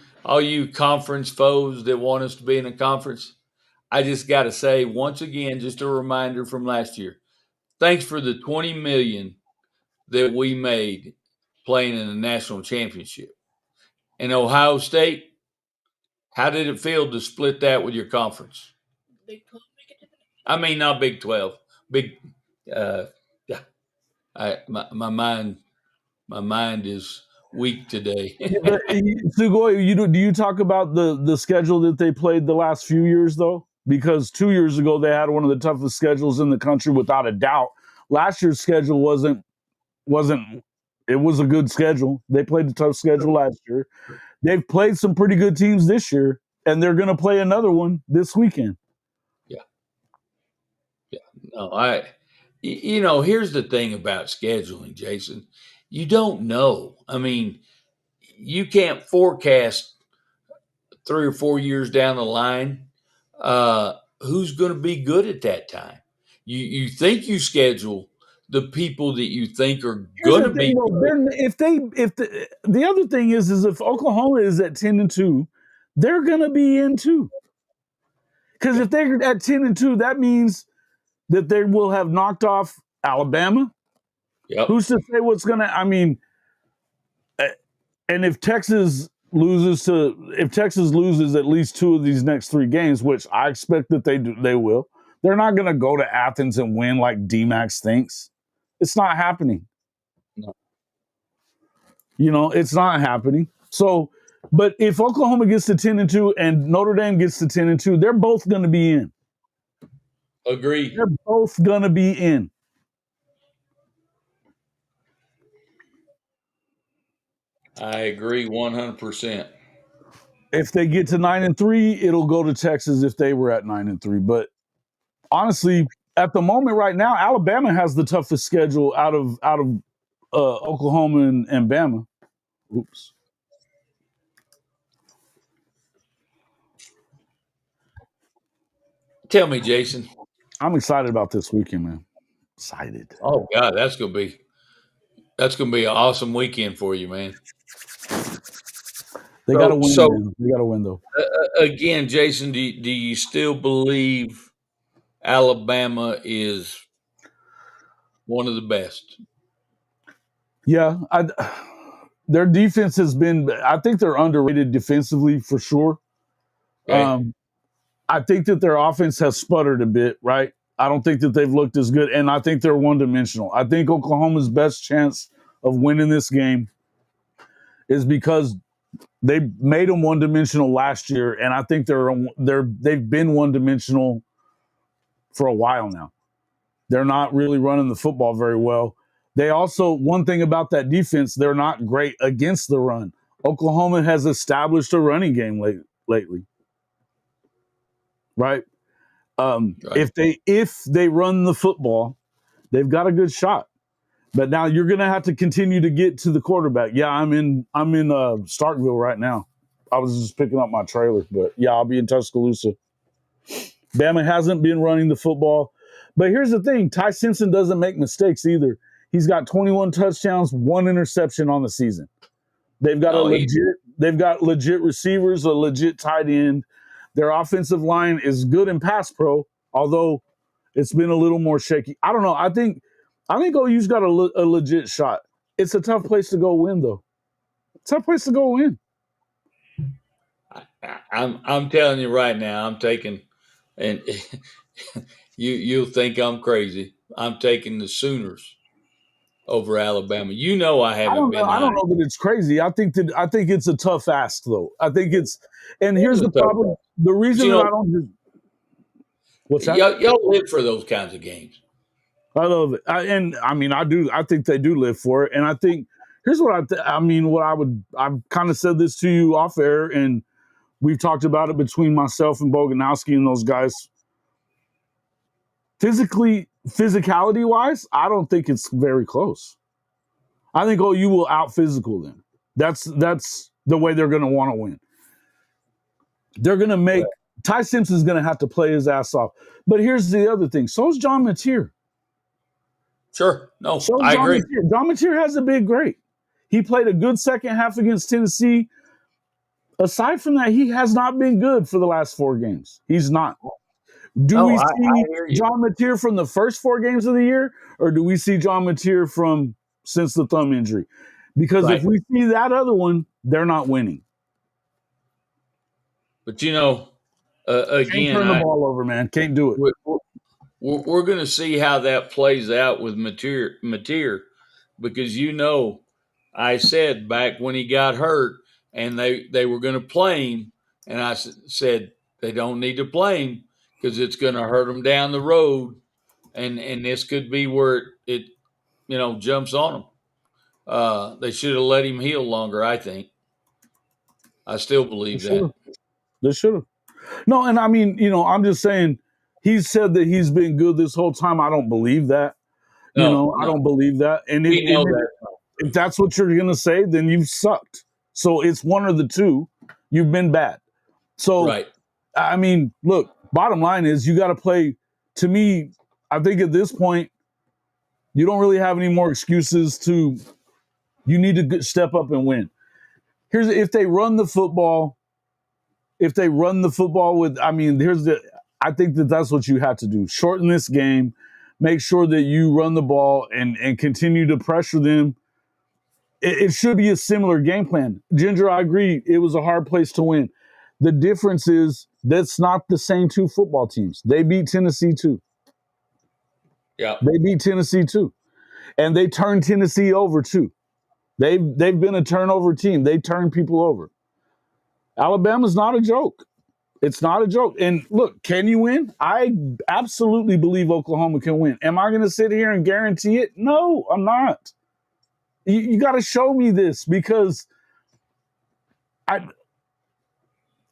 Speaker 3: conference foes that want us to be in a conference, I just got to say once again, just a reminder from last year. Thanks for the 20 million that we made playing in the national championship. And Ohio State, how did it feel to split that with your conference?
Speaker 4: Big 12.
Speaker 3: I mean, not Big 12, big. Yeah, my mind is weak today.
Speaker 2: But Sugoi, do you talk about the schedule that they played the last few years though? Because 2 years ago they had one of the toughest schedules in the country without a doubt. Last year's schedule wasn't. It was a good schedule. They played a tough schedule last year. They've played some pretty good teams this year, and they're going to play another one this weekend.
Speaker 3: No, here's the thing about scheduling, Jason. You don't know. I mean, you can't forecast 3 or 4 years down the line who's going to be good at that time. You think you schedule the people that you think are going to be.
Speaker 2: The other thing is if Oklahoma is at 10-2, they're going to be in too. Because if they're at 10-2, that means that they will have knocked off Alabama.
Speaker 3: Yep.
Speaker 2: Who's to say what's going to? I mean, and if Texas loses at least 2 of these next 3 games, which I expect that they will, they're not going to go to Athens and win like D-Max thinks. It's not happening.
Speaker 3: No.
Speaker 2: It's not happening. So, but if Oklahoma gets to 10-2 and Notre Dame gets to 10-2, they're both going to be in.
Speaker 3: Agreed.
Speaker 2: They're both going to be in.
Speaker 3: I agree 100%.
Speaker 2: If they get to 9-3, it'll go to Texas if they were at 9-3. But honestly, at the moment right now, Alabama has the toughest schedule out of Oklahoma and Bama. Oops.
Speaker 3: Tell me, Jason.
Speaker 2: I'm excited about this weekend, man. Excited.
Speaker 3: Oh God, that's gonna be an awesome weekend for you, man.
Speaker 2: They got to win. Man. They got to win, though.
Speaker 3: Again, Jason, do you still believe Alabama is one of the best?
Speaker 2: Yeah, their defense has been. I think they're underrated defensively for sure.
Speaker 3: Okay.
Speaker 2: I think that their offense has sputtered a bit, right? I don't think that they've looked as good, and I think they're one-dimensional. I think Oklahoma's best chance of winning this game is because they made them one-dimensional last year, and I think they've been one-dimensional for a while now. They're not really running the football very well. They also, one thing about that defense, they're not great against the run. Oklahoma has established a running game lately, right?
Speaker 3: Right.
Speaker 2: If they run the football, they've got a good shot. But now you're going to have to continue to get to the quarterback. Yeah, I'm in Starkville right now. I was just picking up my trailer, but yeah, I'll be in Tuscaloosa. Bama hasn't been running the football. But here's the thing, Ty Simpson doesn't make mistakes either. He's got 21 touchdowns, 1 interception on the season. They've got legit receivers, a legit tight end. Their offensive line is good in pass pro, although it's been a little more shaky. I don't know. I think OU's got a legit shot. It's a tough place to go win, though. Tough place to go win.
Speaker 3: I'm telling you right now, I'm taking, and you'll think I'm crazy. I'm taking the Sooners over Alabama. You know I haven't been.
Speaker 2: I don't know that it's crazy. I think it's a tough ask, though. I think it's, and here's the problem. The reason that I don't just, what's that?
Speaker 3: Y'all live for those kinds of games.
Speaker 2: I love it. I think they do live for it. And I think here's what I've kind of said this to you off air, and we've talked about it between myself and Boganowski and those guys. Physicality wise, I don't think it's very close. I think OU will out physical them. That's the way they're going to want to win. They're going to make Ty Simpson's going to have to play his ass off. But here's the other thing. So's John Mateer.
Speaker 3: Sure. No, I agree.
Speaker 2: John Mateer hasn't been great. He played a good second half against Tennessee. Aside from that, he has not been good for the last 4 games. He's not. Do we see John Mateer from the first 4 games of the year, or do we see John Mateer from since the thumb injury? Because if we see that other one, they're not winning.
Speaker 3: But again,
Speaker 2: can't turn the ball over, man. Can't do it.
Speaker 3: We're going to see how that plays out with Mateer, because I said back when he got hurt and they were going to play him, and I said they don't need to play him because it's going to hurt him down the road, and this could be where it jumps on him. They should have let him heal longer, I think. I still believe that.
Speaker 2: They should have. No, and I mean, I'm just saying, he said that he's been good this whole time. I don't believe that. No. I don't believe that. And if that's what you're going to say, then you've sucked. So it's one or the two. You've been bad. So, I mean, look, bottom line is you got to play. To me, I think at this point, you don't really have any more excuses you need to step up and win. If they run the football I think that's what you have to do. Shorten this game, make sure that you run the ball and continue to pressure them. It should be a similar game plan. Ginger, I agree. It was a hard place to win. The difference is that's not the same 2 football teams. They beat Tennessee too.
Speaker 3: Yeah.
Speaker 2: They beat Tennessee too. And they turned Tennessee over too. They've been a turnover team. They turn people over. Alabama's not a joke. It's not a joke. And look, can you win? I absolutely believe Oklahoma can win. Am I going to sit here and guarantee it? No, I'm not. You got to show me this, because I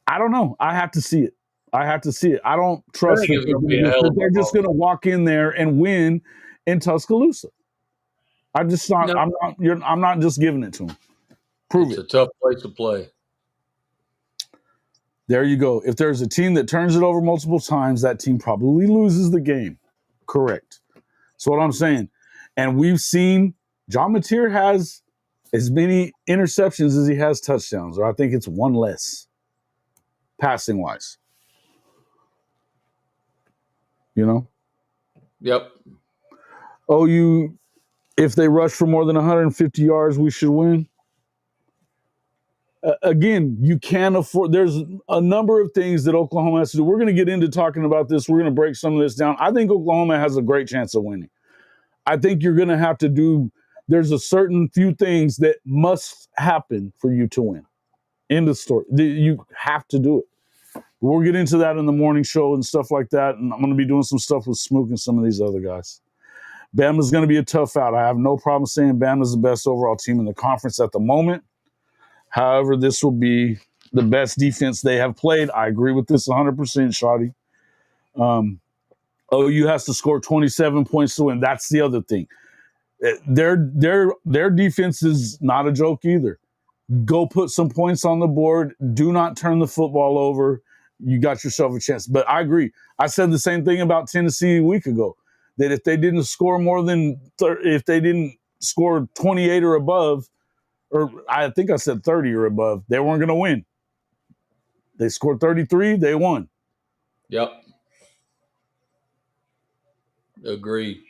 Speaker 2: don't know. I have to see it. I don't trust that they're just going to walk in there and win in Tuscaloosa. I'm not just giving it to them. Prove it.
Speaker 3: It's a tough place to play.
Speaker 2: There you go. If there's a team that turns it over multiple times, that team probably loses the game. Correct. That's what I'm saying. And we've seen John Mateer has as many interceptions as he has touchdowns, or I think it's 1 less passing wise.
Speaker 3: Yep.
Speaker 2: OU, if they rush for more than 150 yards, we should win. Again, you can't afford. There's a number of things that Oklahoma has to do. We're going to get into talking about this. We're going to break some of this down. I think Oklahoma has a great chance of winning. I think you're going to have to do. There's a certain few things that must happen for you to win. End of story. You have to do it. We'll get into that in the morning show and stuff like that. And I'm going to be doing some stuff with Smook and some of these other guys. Bama's going to be a tough out. I have no problem saying Bama's the best overall team in the conference at the moment. However, this will be the best defense they have played. I agree with this 100%, Shawty. OU has to score 27 points to win. That's the other thing. Their defense is not a joke either. Go put some points on the board. Do not turn the football over. You got yourself a chance. But I agree. I said the same thing about Tennessee a week ago, that if they didn't score if they didn't score 28 or above, or I think I said 30 or above, they weren't going to win. They scored 33, they won.
Speaker 3: Yep. Agree.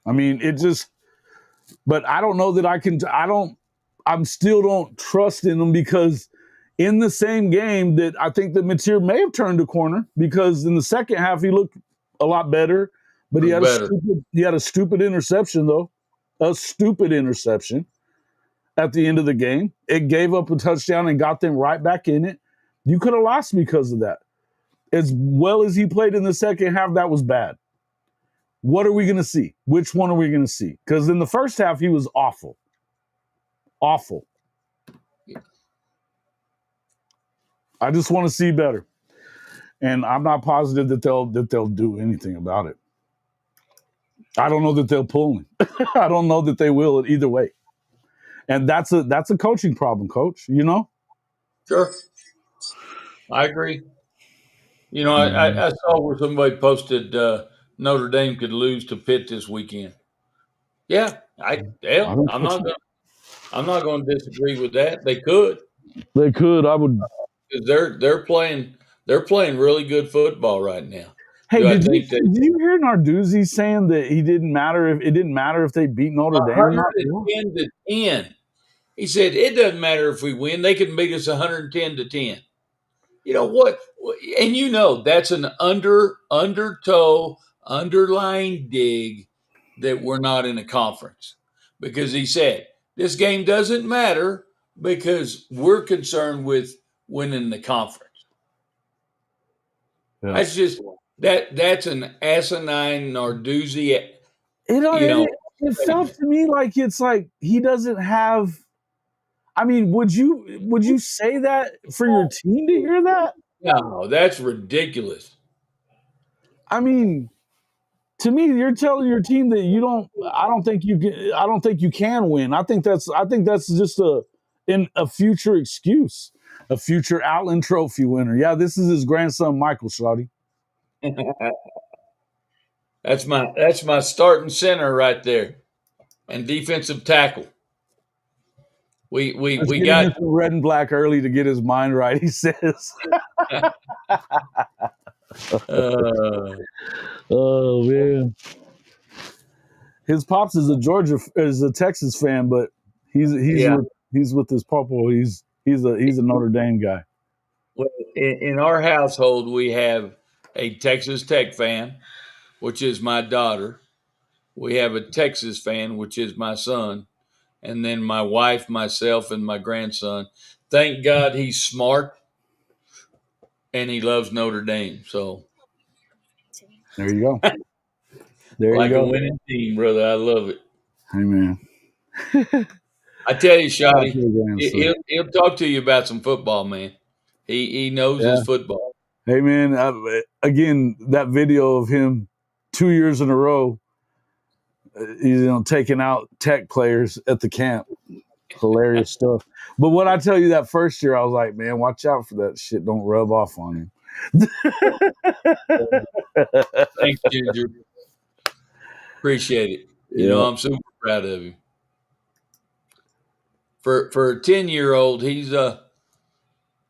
Speaker 2: I mean, but I don't know that I still don't trust in them, because in the same game that I think that Mateer may have turned a corner, because in the second half he looked a lot better, but he had a stupid interception though. A stupid interception at the end of the game. It gave up a touchdown and got them right back in it. You could have lost because of that. As well as he played in the second half, that was bad. What are we going to see? Which one are we going to see? Because in the first half, he was awful. Awful. I just want to see better. And I'm not positive that they'll do anything about it. I don't know that they'll pull him. I don't know that they will either way. And that's a coaching problem, Coach, you know?
Speaker 3: Sure. I agree. You know, I saw where somebody posted Notre Dame could lose to Pitt this weekend. Yeah, I'm not going to disagree with that. They could.
Speaker 2: They could. I would.
Speaker 3: Because they're playing really good football right now.
Speaker 2: Hey, did you hear Narduzzi saying that it didn't matter if they beat Notre Dame?
Speaker 3: 110 to 10. He said it doesn't matter if we win; they can beat us 110 to 10. You know what? And you know that's an underlying dig that we're not in a conference, because he said this game doesn't matter because we're concerned with winning the conference. Yeah. That's just that's an asinine Narduzzi.
Speaker 2: It felt to me like it's like he doesn't have. I mean, would you say that for your team to hear that?
Speaker 3: No, that's ridiculous.
Speaker 2: I mean, to me, you're telling your team that you don't. I don't think you can win. I think that's just a future excuse, a future Outland Trophy winner. Yeah, this is his grandson, Michael Shotty.
Speaker 3: That's my starting center right there, and defensive tackle. We got
Speaker 2: red and black early to get his mind right. He says. Oh man, his pops is a Texas fan, but he's with his papa. He's a Notre Dame guy.
Speaker 3: Well, in our household, we have a Texas Tech fan, which is my daughter. We have a Texas fan, which is my son. And then my wife, myself, and my grandson. Thank God he's smart and he loves Notre Dame. So
Speaker 2: there you go. There
Speaker 3: like
Speaker 2: you go.
Speaker 3: A winning team, brother. I love it.
Speaker 2: Amen.
Speaker 3: I tell you, Shotty, he'll talk to you about some football, man. He knows his football.
Speaker 2: Hey, man, again, that video of him 2 years in a row, taking out Tech players at the camp. Hilarious stuff. But what I tell you, that first year, I was like, man, watch out for that shit. Don't rub off on him.
Speaker 3: Thanks, Ginger. Appreciate it. You know, I'm super proud of him. For a 10-year-old, he's a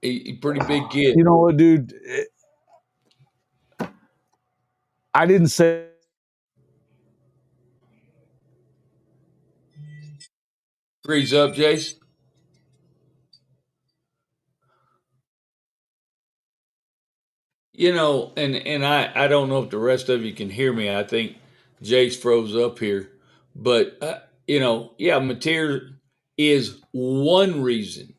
Speaker 3: pretty big kid.
Speaker 2: You know what, dude? I didn't say.
Speaker 3: Freeze up, Jace. You know, and I don't know if the rest of you can hear me. I think Jace froze up here. But, Mateer is one reason.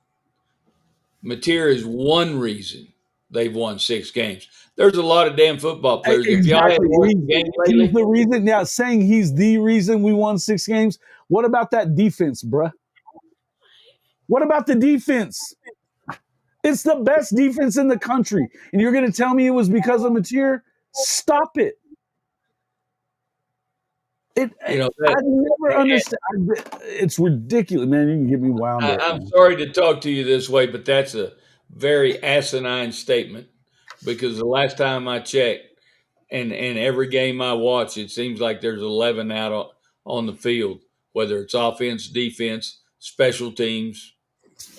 Speaker 3: Mateer is one reason they've won 6 games. There's a lot of damn football players.
Speaker 2: Exactly. He's the reason. Now, saying he's the reason we won 6 games, what about that defense, bruh? What about the defense? It's the best defense in the country. And you're going to tell me it was because of Mateer? Stop it.
Speaker 3: You know,
Speaker 2: I never understand. It's ridiculous, man. You can get me wound up.
Speaker 3: I'm
Speaker 2: Man.
Speaker 3: sorry to talk to you this way, but that's a very asinine statement because the last time I checked, and every game I watch, it seems like there's 11 out on the field, whether it's offense, defense, special teams.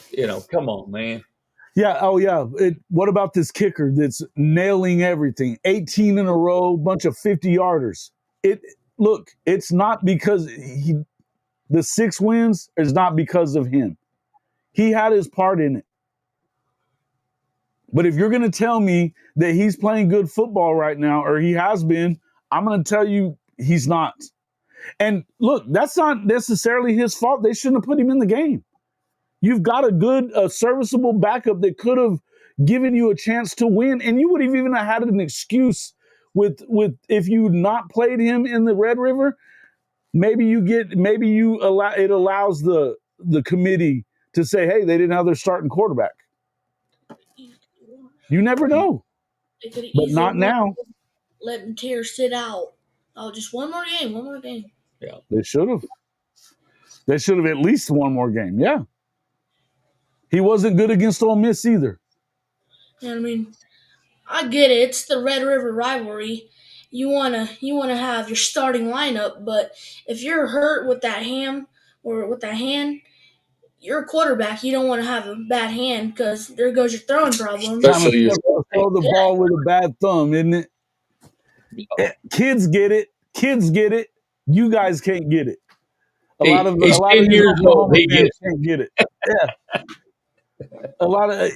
Speaker 3: You know, come on, man.
Speaker 2: Yeah. Oh, yeah. What about this kicker that's nailing everything? 18 in a row, bunch of 50-yarders. Look, it's not because the 6 wins is not because of him. He had his part in it. But if you're going to tell me that he's playing good football right now, or he has been, I'm going to tell you he's not. And look, that's not necessarily his fault. They shouldn't have put him in the game. You've got a serviceable backup that could have given you a chance to win, and you would have even had an excuse with if you not played him in the Red River. It allows the committee to say, hey, they didn't have their starting quarterback. You never know.
Speaker 4: They could
Speaker 2: But not now.
Speaker 4: Let Mateer sit out. Oh, just one more game.
Speaker 3: Yeah.
Speaker 2: They should have. They should have at least one more game. Yeah. He wasn't good against Ole Miss either.
Speaker 4: I mean, I get it. It's the Red River rivalry. You wanna have your starting lineup, but if you're hurt with that hand, you're a quarterback. You don't want to have a bad hand because there goes your throwing problem.
Speaker 3: Especially your
Speaker 2: throw the ball with a bad thumb, isn't it? Yeah. Kids get it. You guys can't get it. A lot of
Speaker 3: years old. He
Speaker 2: can't get it. Yeah. A lot of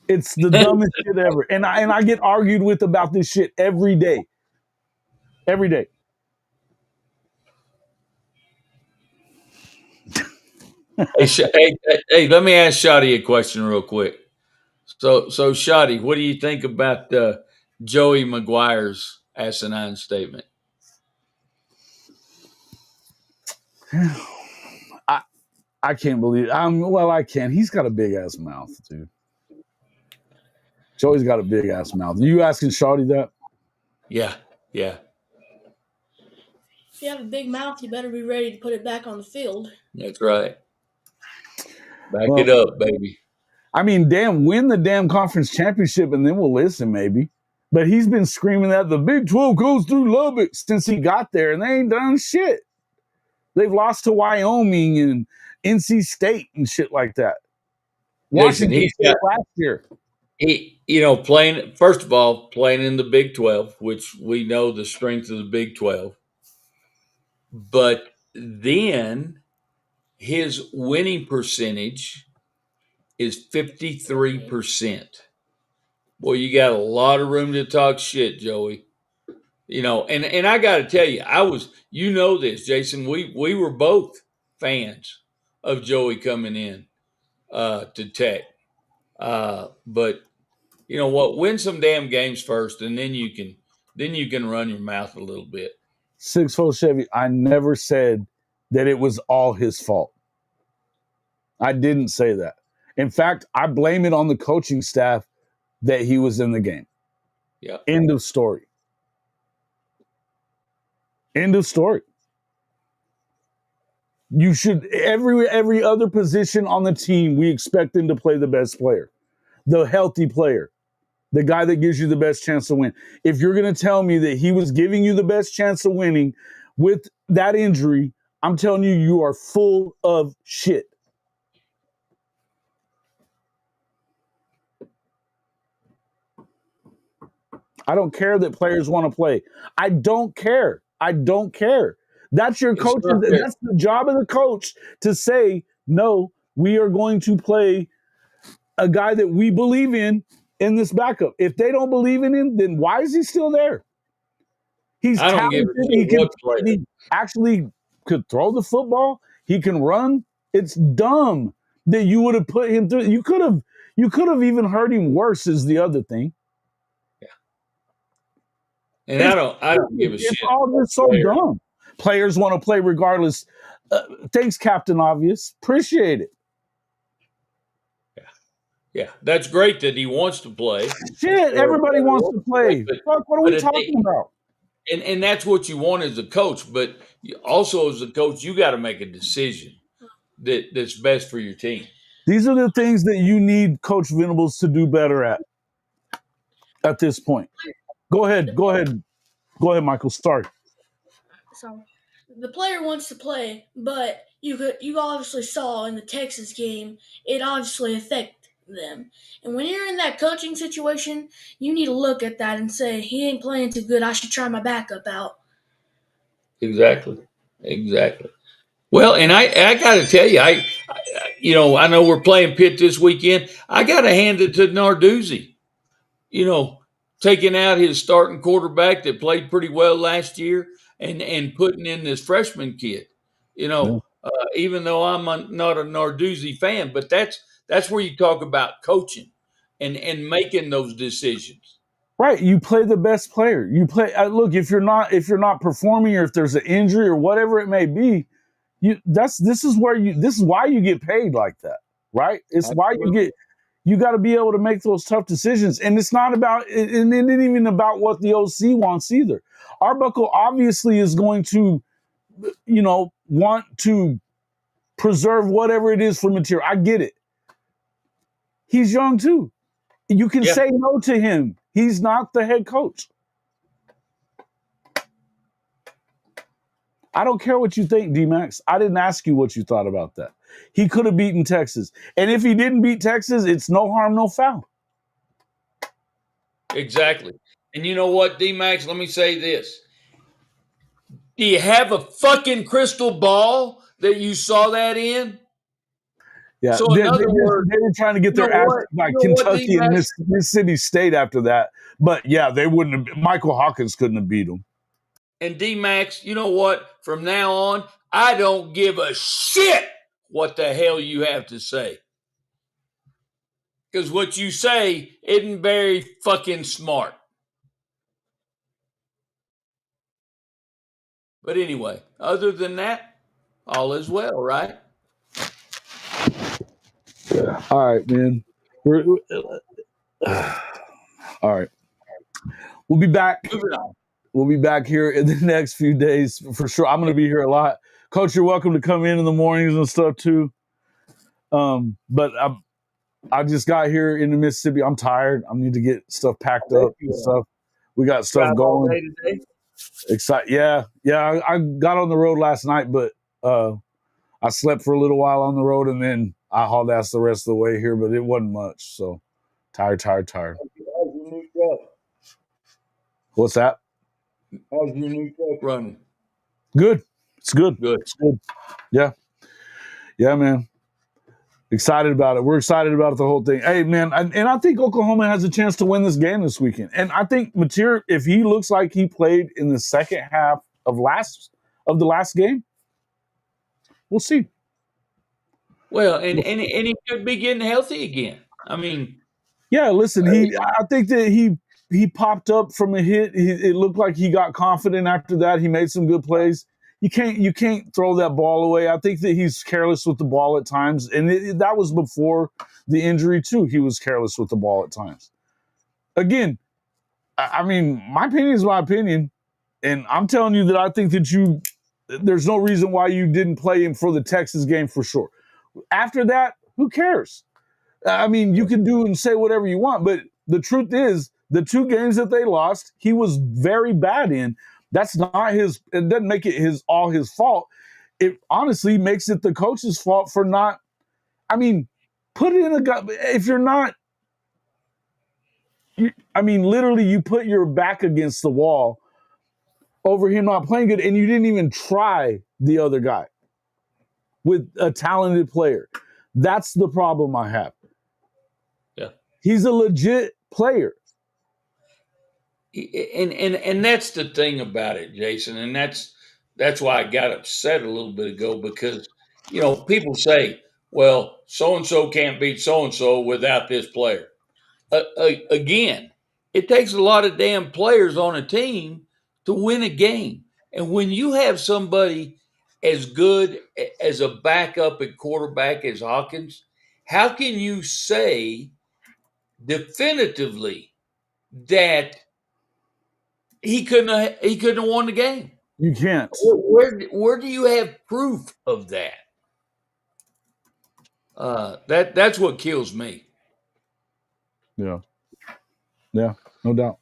Speaker 2: it's the dumbest shit ever. And I get argued with about this shit every day. Every day.
Speaker 3: Hey, let me ask Shotty a question real quick. So Shotty, what do you think about Joey McGuire's asinine statement?
Speaker 2: I can't believe it. I can. He's got a big ass mouth, dude. Joey's got a big ass mouth. You asking Shotty that?
Speaker 3: Yeah.
Speaker 4: If you have a big mouth, you better be ready to put it back on the field.
Speaker 3: That's right. Back it up, baby.
Speaker 2: I mean, win the damn conference championship and then we'll listen, maybe. But he's been screaming that the Big 12 goes through Lubbock since he got there, and they ain't done shit. They've lost to Wyoming and NC State and shit like that. Washington State last year.
Speaker 3: Playing in the Big 12, which we know the strength of the Big 12. But then his winning percentage is 53%. Boy, you got a lot of room to talk shit, Joey. And I got to tell you, this, Jason, we were both fans of Joey coming in to Tech. But you know what? Win some damn games first, and then you can run your mouth a little bit.
Speaker 2: 6-4 Chevy, I never said that it was all his fault. I didn't say that. In fact, I blame it on the coaching staff that he was in the game.
Speaker 3: Yeah.
Speaker 2: End of story. End of story. You should every other position on the team, we expect them to play the best player, the healthy player, the guy that gives you the best chance to win. If you're going to tell me that he was giving you the best chance of winning with that injury, I'm telling you, you are full of shit. I don't care that players want to play. I don't care. That's your coach. That's the job of the coach to say, no, we are going to play a guy that we believe in this backup. If they don't believe in him, then why is he still there? He's talented. He actually could throw the football. He can run. It's dumb that you would have put him through. You could have even hurt him worse is the other thing.
Speaker 3: And I don't give a shit.
Speaker 2: It's all just so dumb. Players want to play regardless. Thanks, Captain Obvious. Appreciate it.
Speaker 3: Yeah, that's great that he wants to play.
Speaker 2: Shit, everybody wants to play. Fuck, what are we talking about?
Speaker 3: And that's what you want as a coach. But also as a coach, you got to make a decision that's best for your team.
Speaker 2: These are the things that you need Coach Venables to do better at this point. Go ahead, Michael. Sorry.
Speaker 4: So the player wants to play, but you obviously saw in the Texas game it obviously affected them. And when you're in that coaching situation, you need to look at that and say he ain't playing too good. I should try my backup out.
Speaker 3: Exactly. Well, and I got to tell you, I know we're playing Pitt this weekend. I got to hand it to Narduzzi. Taking out his starting quarterback that played pretty well last year and putting in this freshman kid.
Speaker 2: Yeah.
Speaker 3: Even though I'm not a Narduzzi fan, but that's where you talk about coaching and making those decisions.
Speaker 2: Right, you play the best player. You play. Look, if you're not performing, or if there's an injury or whatever it may be, this is why you get paid like that, right? It's why you got to be able to make those tough decisions, and it's not about it isn't even about what the OC wants either. Arbuckle obviously is going to, want to preserve whatever it is for material. I get it. He's young too. You can say no to him. He's not the head coach. I don't care what you think, D-Max. I didn't ask you what you thought about that. He could have beaten Texas. And if he didn't beat Texas, it's no harm, no foul.
Speaker 3: Exactly. And you know what, D-Max, let me say this. Do you have a fucking crystal ball that you saw that in?
Speaker 2: Yeah,
Speaker 3: So in other words,
Speaker 2: they were trying to get their ass by Kentucky and Mississippi State after that. But yeah, they wouldn't have. Michael Hawkins couldn't have beat them.
Speaker 3: And D-Max, you know what? From now on, I don't give a shit what the hell you have to say. Because what you say isn't very fucking smart. But anyway, other than that, all is well, right?
Speaker 2: All right, man. All right. We'll be back. We'll be back here in the next few days for sure. I'm going to be here a lot. Coach, you're welcome to come in the mornings and stuff too. But I just got here in the Mississippi. I'm tired. I need to get stuff packed up and stuff. We got stuff going. Excited. Yeah. I got on the road last night, but I slept for a little while on the road and then I hauled ass the rest of the way here, but it wasn't much. So tired. What's that?
Speaker 3: How's your new truck running?
Speaker 2: Good. It's good. It's good. Yeah. Yeah, man. Excited about it. We're excited about the whole thing. Hey, man, and I think Oklahoma has a chance to win this game this weekend. And I think Mateer, if he looks like he played in the second half of the last game, we'll see.
Speaker 3: Well, and he could be getting healthy again. I mean,
Speaker 2: yeah. Listen, I think that he popped up from a hit. It looked like he got confident after that. He made some good plays. You can't throw that ball away. I think that he's careless with the ball at times, and that was before the injury too. He was careless with the ball at times. Again, I mean, my opinion is my opinion, and I'm telling you that I think that there's no reason why you didn't play him for the Texas game for sure. After that, who cares? I mean, you can do and say whatever you want, but the truth is, the two games that they lost, he was very bad in. That's not his. It doesn't make it all his fault. It honestly makes it the coach's fault for not. I mean, put it in a gut. If you're not, literally, you put your back against the wall over him not playing good, and you didn't even try the other guy with a talented player. That's the problem I have.
Speaker 3: Yeah,
Speaker 2: he's a legit player.
Speaker 3: And that's the thing about it, Jason, and that's why I got upset a little bit ago because people say, well, so and so can't beat so and so without this player. Again, it takes a lot of damn players on a team to win a game, and when you have somebody as good as a backup at quarterback as Hawkins, how can you say definitively that he couldn't have won the game.
Speaker 2: You can't.
Speaker 3: Where do you have proof of that? That's what kills me.
Speaker 2: Yeah. Yeah, no doubt.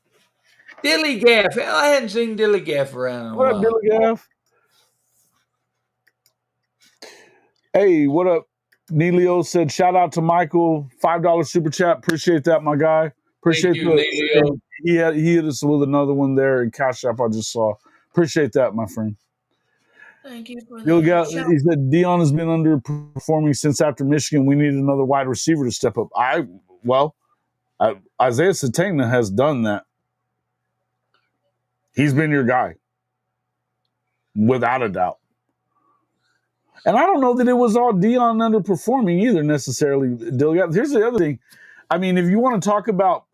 Speaker 3: Dilly Gaff. Hell, I hadn't seen Dilly Gaff around in a
Speaker 2: What up,
Speaker 3: while.
Speaker 2: Billy Gaff? Hey, what up? Neelio said, shout out to Michael, $5 super chat. Appreciate that, my guy. Appreciate
Speaker 3: you, Neelio.
Speaker 2: He hit us with another one there in Cash App I just saw. Appreciate that, my friend.
Speaker 4: Thank you for
Speaker 2: He
Speaker 4: that.
Speaker 2: said Dion has been underperforming since after Michigan. We need another wide receiver to step up. Isaiah Satana has done that. He's been your guy, without a doubt. And I don't know that it was all Dion underperforming either necessarily. Here's the other thing. I mean, if you want to talk about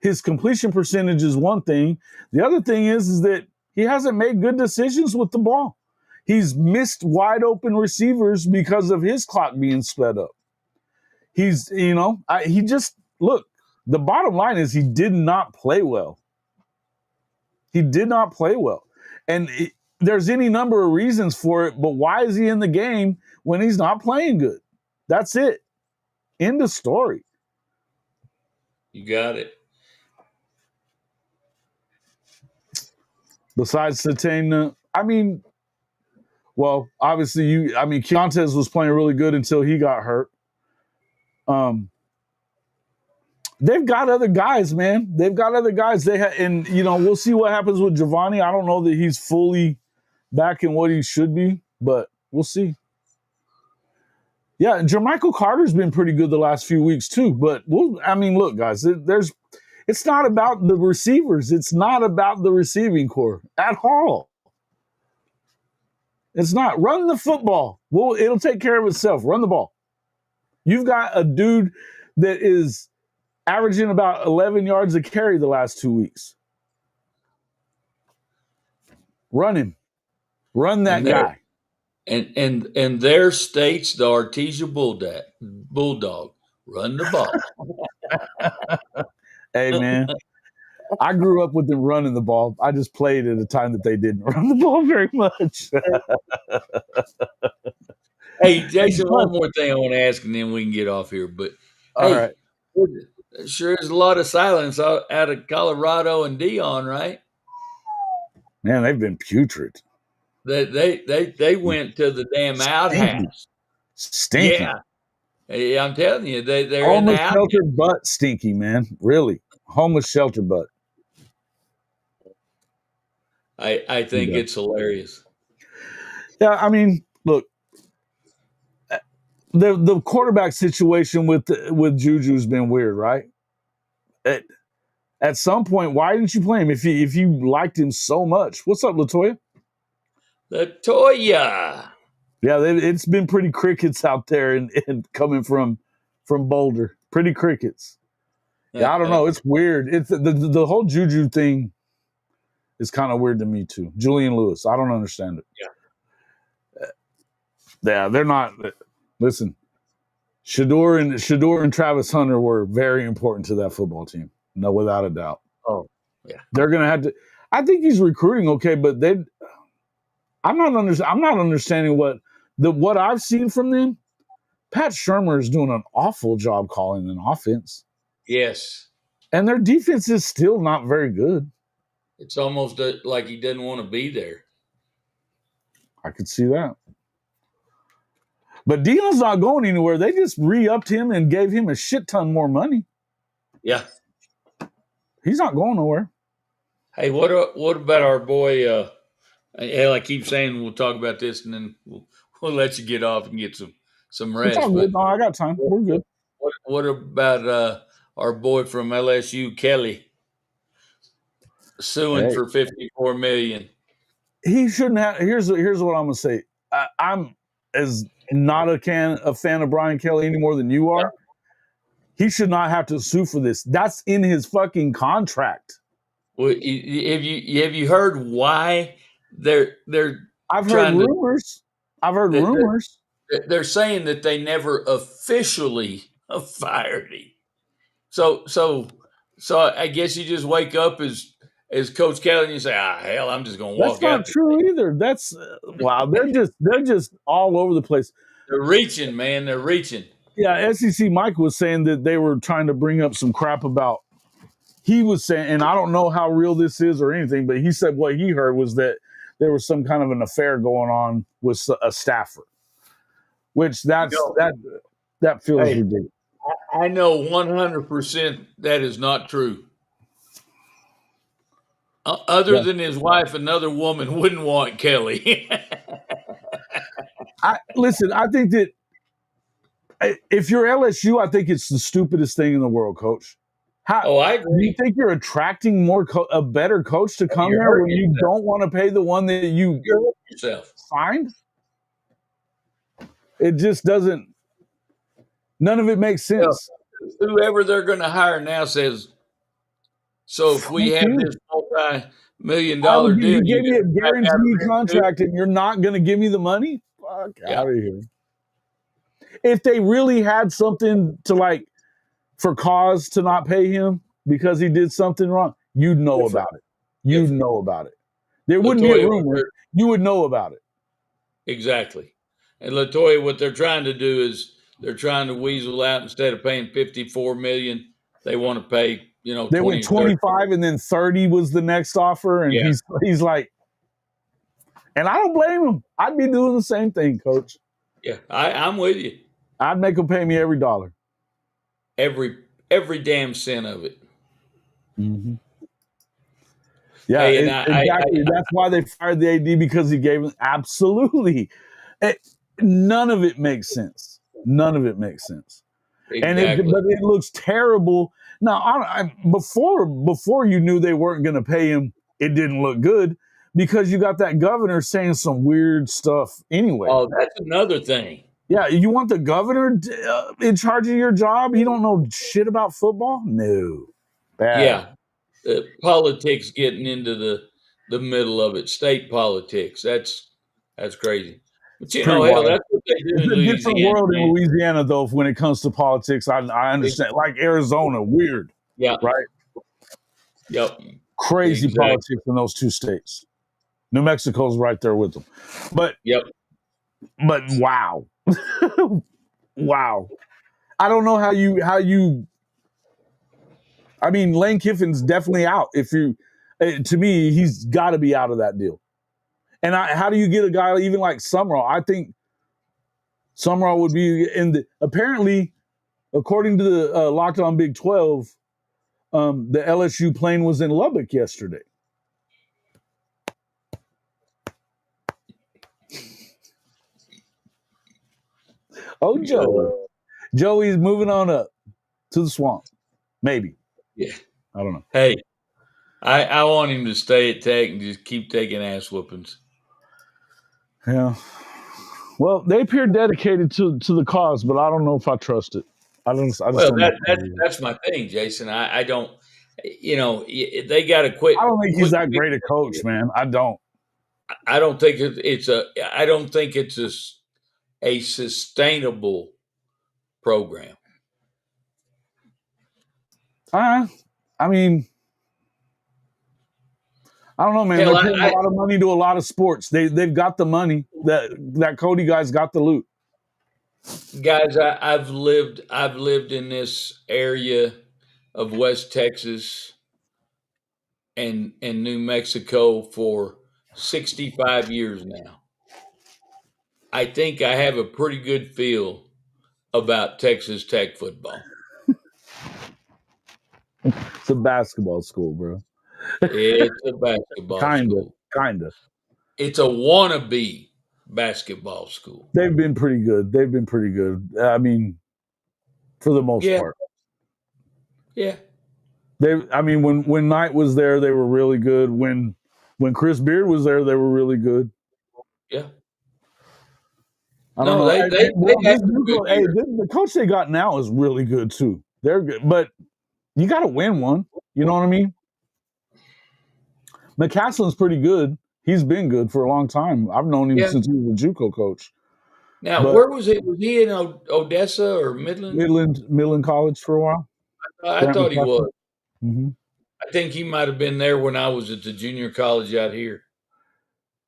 Speaker 2: his completion percentage is one thing. The other thing is that he hasn't made good decisions with the ball. He's missed wide open receivers because of his clock being sped up. The bottom line is he did not play well. He did not play well. And there's any number of reasons for it, but why is he in the game when he's not playing good? That's it. End of story.
Speaker 3: You got it.
Speaker 2: Besides Satana, obviously Keontez was playing really good until he got hurt. They've got other guys, man. They've got other guys. We'll see what happens with Giovanni. I don't know that he's fully back in what he should be, but we'll see. Yeah, Jermichael Carter's been pretty good the last few weeks too. But look, guys, it's not about the receivers. It's not about the receiving core at all. It's not. Run the football. Well, it'll take care of itself. Run the ball. You've got a dude that is averaging about 11 yards a carry the last 2 weeks. Run him. Run that guy.
Speaker 3: And their state's the Artesia Bulldog. Run the ball.
Speaker 2: Hey, man. I grew up with them running the ball. I just played at a time that they didn't run the ball very much.
Speaker 3: Hey, Jason, one more thing I want to ask, and then we can get off here. But
Speaker 2: all right.
Speaker 3: Sure is a lot of silence out of Colorado and Dion, right?
Speaker 2: Man, they've been putrid.
Speaker 3: They went to the damn outhouse.
Speaker 2: Stinky.
Speaker 3: Yeah, I'm telling you, they're
Speaker 2: homeless
Speaker 3: in the
Speaker 2: shelter butt stinky, man. Really, homeless shelter butt.
Speaker 3: I think it's hilarious.
Speaker 2: Yeah, look, the quarterback situation with Juju's been weird, right? At some point, why didn't you play him if you liked him so much? What's up, Latoya?
Speaker 3: Latoya.
Speaker 2: Yeah, it's been pretty crickets out there and coming from Boulder. Pretty crickets. Yeah, I don't know. It's weird. It's the whole Juju thing is kind of weird to me too. Julian Lewis. I don't understand it. Yeah, they're not. Listen, Shador and Travis Hunter were very important to that football team. No, without a doubt.
Speaker 3: Oh, yeah.
Speaker 2: They're gonna have to. I think he's recruiting okay, but I'm not understanding what I've seen from them. Pat Shurmur is doing an awful job calling an offense.
Speaker 3: Yes.
Speaker 2: And their defense is still not very good.
Speaker 3: It's almost like he didn't want to be there.
Speaker 2: I could see that. But Dion's not going anywhere. They just re-upped him and gave him a shit ton more money.
Speaker 3: Yeah.
Speaker 2: He's not going nowhere.
Speaker 3: Hey, what about our boy? I keep saying we'll talk about this, and then we'll let you get off and get some rest.
Speaker 2: No, I got time. We're good.
Speaker 3: What about our boy from LSU, Kelly, suing for $54 million?
Speaker 2: He shouldn't have. Here's what I'm gonna say. I'm as not a fan of Brian Kelly any more than you are. He should not have to sue for this. That's in his fucking contract.
Speaker 3: Well, have you heard why they're?
Speaker 2: I've heard rumors.
Speaker 3: They're saying that they never officially fired him. So I guess you just wake up as Coach Kelly and you say, hell, I'm just going to
Speaker 2: That's
Speaker 3: walk out
Speaker 2: not true either. That's wow. They're just all over the place.
Speaker 3: They're reaching, man. They're reaching.
Speaker 2: Yeah, SEC Mike was saying that they were trying to bring up some crap about. He was saying, and I don't know how real this is or anything, but he said what he heard was that there was some kind of an affair going on with a staffer, which that feels ridiculous.
Speaker 3: I know 100% that is not true. Other than his wife, another woman wouldn't want Kelly.
Speaker 2: I think that if you're LSU, I think it's the stupidest thing in the world, Coach.
Speaker 3: I agree.
Speaker 2: Do you think you're attracting a better coach to come there when you don't want to pay the one that you signed? It just doesn't. None of it makes sense.
Speaker 3: Whoever they're going to hire now says, so if we have this multi-million-dollar deal,
Speaker 2: you gave me a guaranteed contract and you're not going to give me the money? Fuck out of here. If they really had something to for cause to not pay him because he did something wrong, you'd know about it. You'd know about it. There wouldn't be a rumor. You would know about it.
Speaker 3: Exactly. And LaToya, what they're trying to do is they're trying to weasel out, instead of paying $54 million, they want to pay,
Speaker 2: they went 25 and then 30 was the next offer. And he's like, and I don't blame him. I'd be doing the same thing, Coach.
Speaker 3: Yeah, I'm with you.
Speaker 2: I'd make them pay me every dollar.
Speaker 3: Every damn cent of it.
Speaker 2: Mm-hmm. Yeah, exactly. That's why they fired the AD, because he gave them absolutely. None of it makes sense. None of it makes sense. Exactly. But it looks terrible. Now, before you knew they weren't going to pay him, it didn't look good because you got that governor saying some weird stuff anyway.
Speaker 3: Oh, that's another thing.
Speaker 2: Yeah, you want the governor in charge of your job? He don't know shit about football? No. Bad.
Speaker 3: Yeah. Politics getting into the middle of it. State politics. That's crazy. But hell, that's what they do in Louisiana.
Speaker 2: It's a different world in Louisiana, though, when it comes to politics. I understand. Like Arizona, weird.
Speaker 3: Yeah.
Speaker 2: Right?
Speaker 3: Yep.
Speaker 2: Crazy politics in those two states. New Mexico's right there with them. But wow. Wow. I don't know how you I mean, Lane Kiffin's definitely out. To me, he's got to be out of that deal. And how do you get a guy even like Summerall? I think Summerall would be apparently, according to the Locked On Big 12, the LSU plane was in Lubbock yesterday. Oh, Joey's moving on up to the swamp. Maybe.
Speaker 3: Yeah.
Speaker 2: I don't know.
Speaker 3: Hey, I want him to stay at Tech and just keep taking ass whoopings.
Speaker 2: Yeah. Well, they appear dedicated to the cause, but I don't know if I trust it.
Speaker 3: That's my thing, Jason. I don't. They got to quit.
Speaker 2: I don't think he's that great a coach, man. I don't.
Speaker 3: I don't think it's a sustainable program.
Speaker 2: I mean, I don't know, man. They're putting a lot of money to a lot of sports. They've got the money. That Cody guy's got the loot.
Speaker 3: Guys, I've lived in this area of West Texas and New Mexico for 65 years now. I think I have a pretty good feel about Texas Tech football.
Speaker 2: It's a basketball school, bro.
Speaker 3: It's a basketball school.
Speaker 2: Kind of.
Speaker 3: It's a wannabe basketball school.
Speaker 2: They've been pretty good. I mean, for the most part.
Speaker 3: Yeah.
Speaker 2: When Knight was there, they were really good. When Chris Beard was there, they were really good.
Speaker 3: Yeah.
Speaker 2: I don't know. The coach they got now is really good too. They're good, but you got to win one. You know what I mean? McCaslin's pretty good. He's been good for a long time. I've known him since he was a JUCO coach.
Speaker 3: Now, where was he? Was he in Odessa or Midland?
Speaker 2: Midland College for a while.
Speaker 3: I thought he was.
Speaker 2: Mm-hmm.
Speaker 3: I think he might have been there when I was at the junior college out here.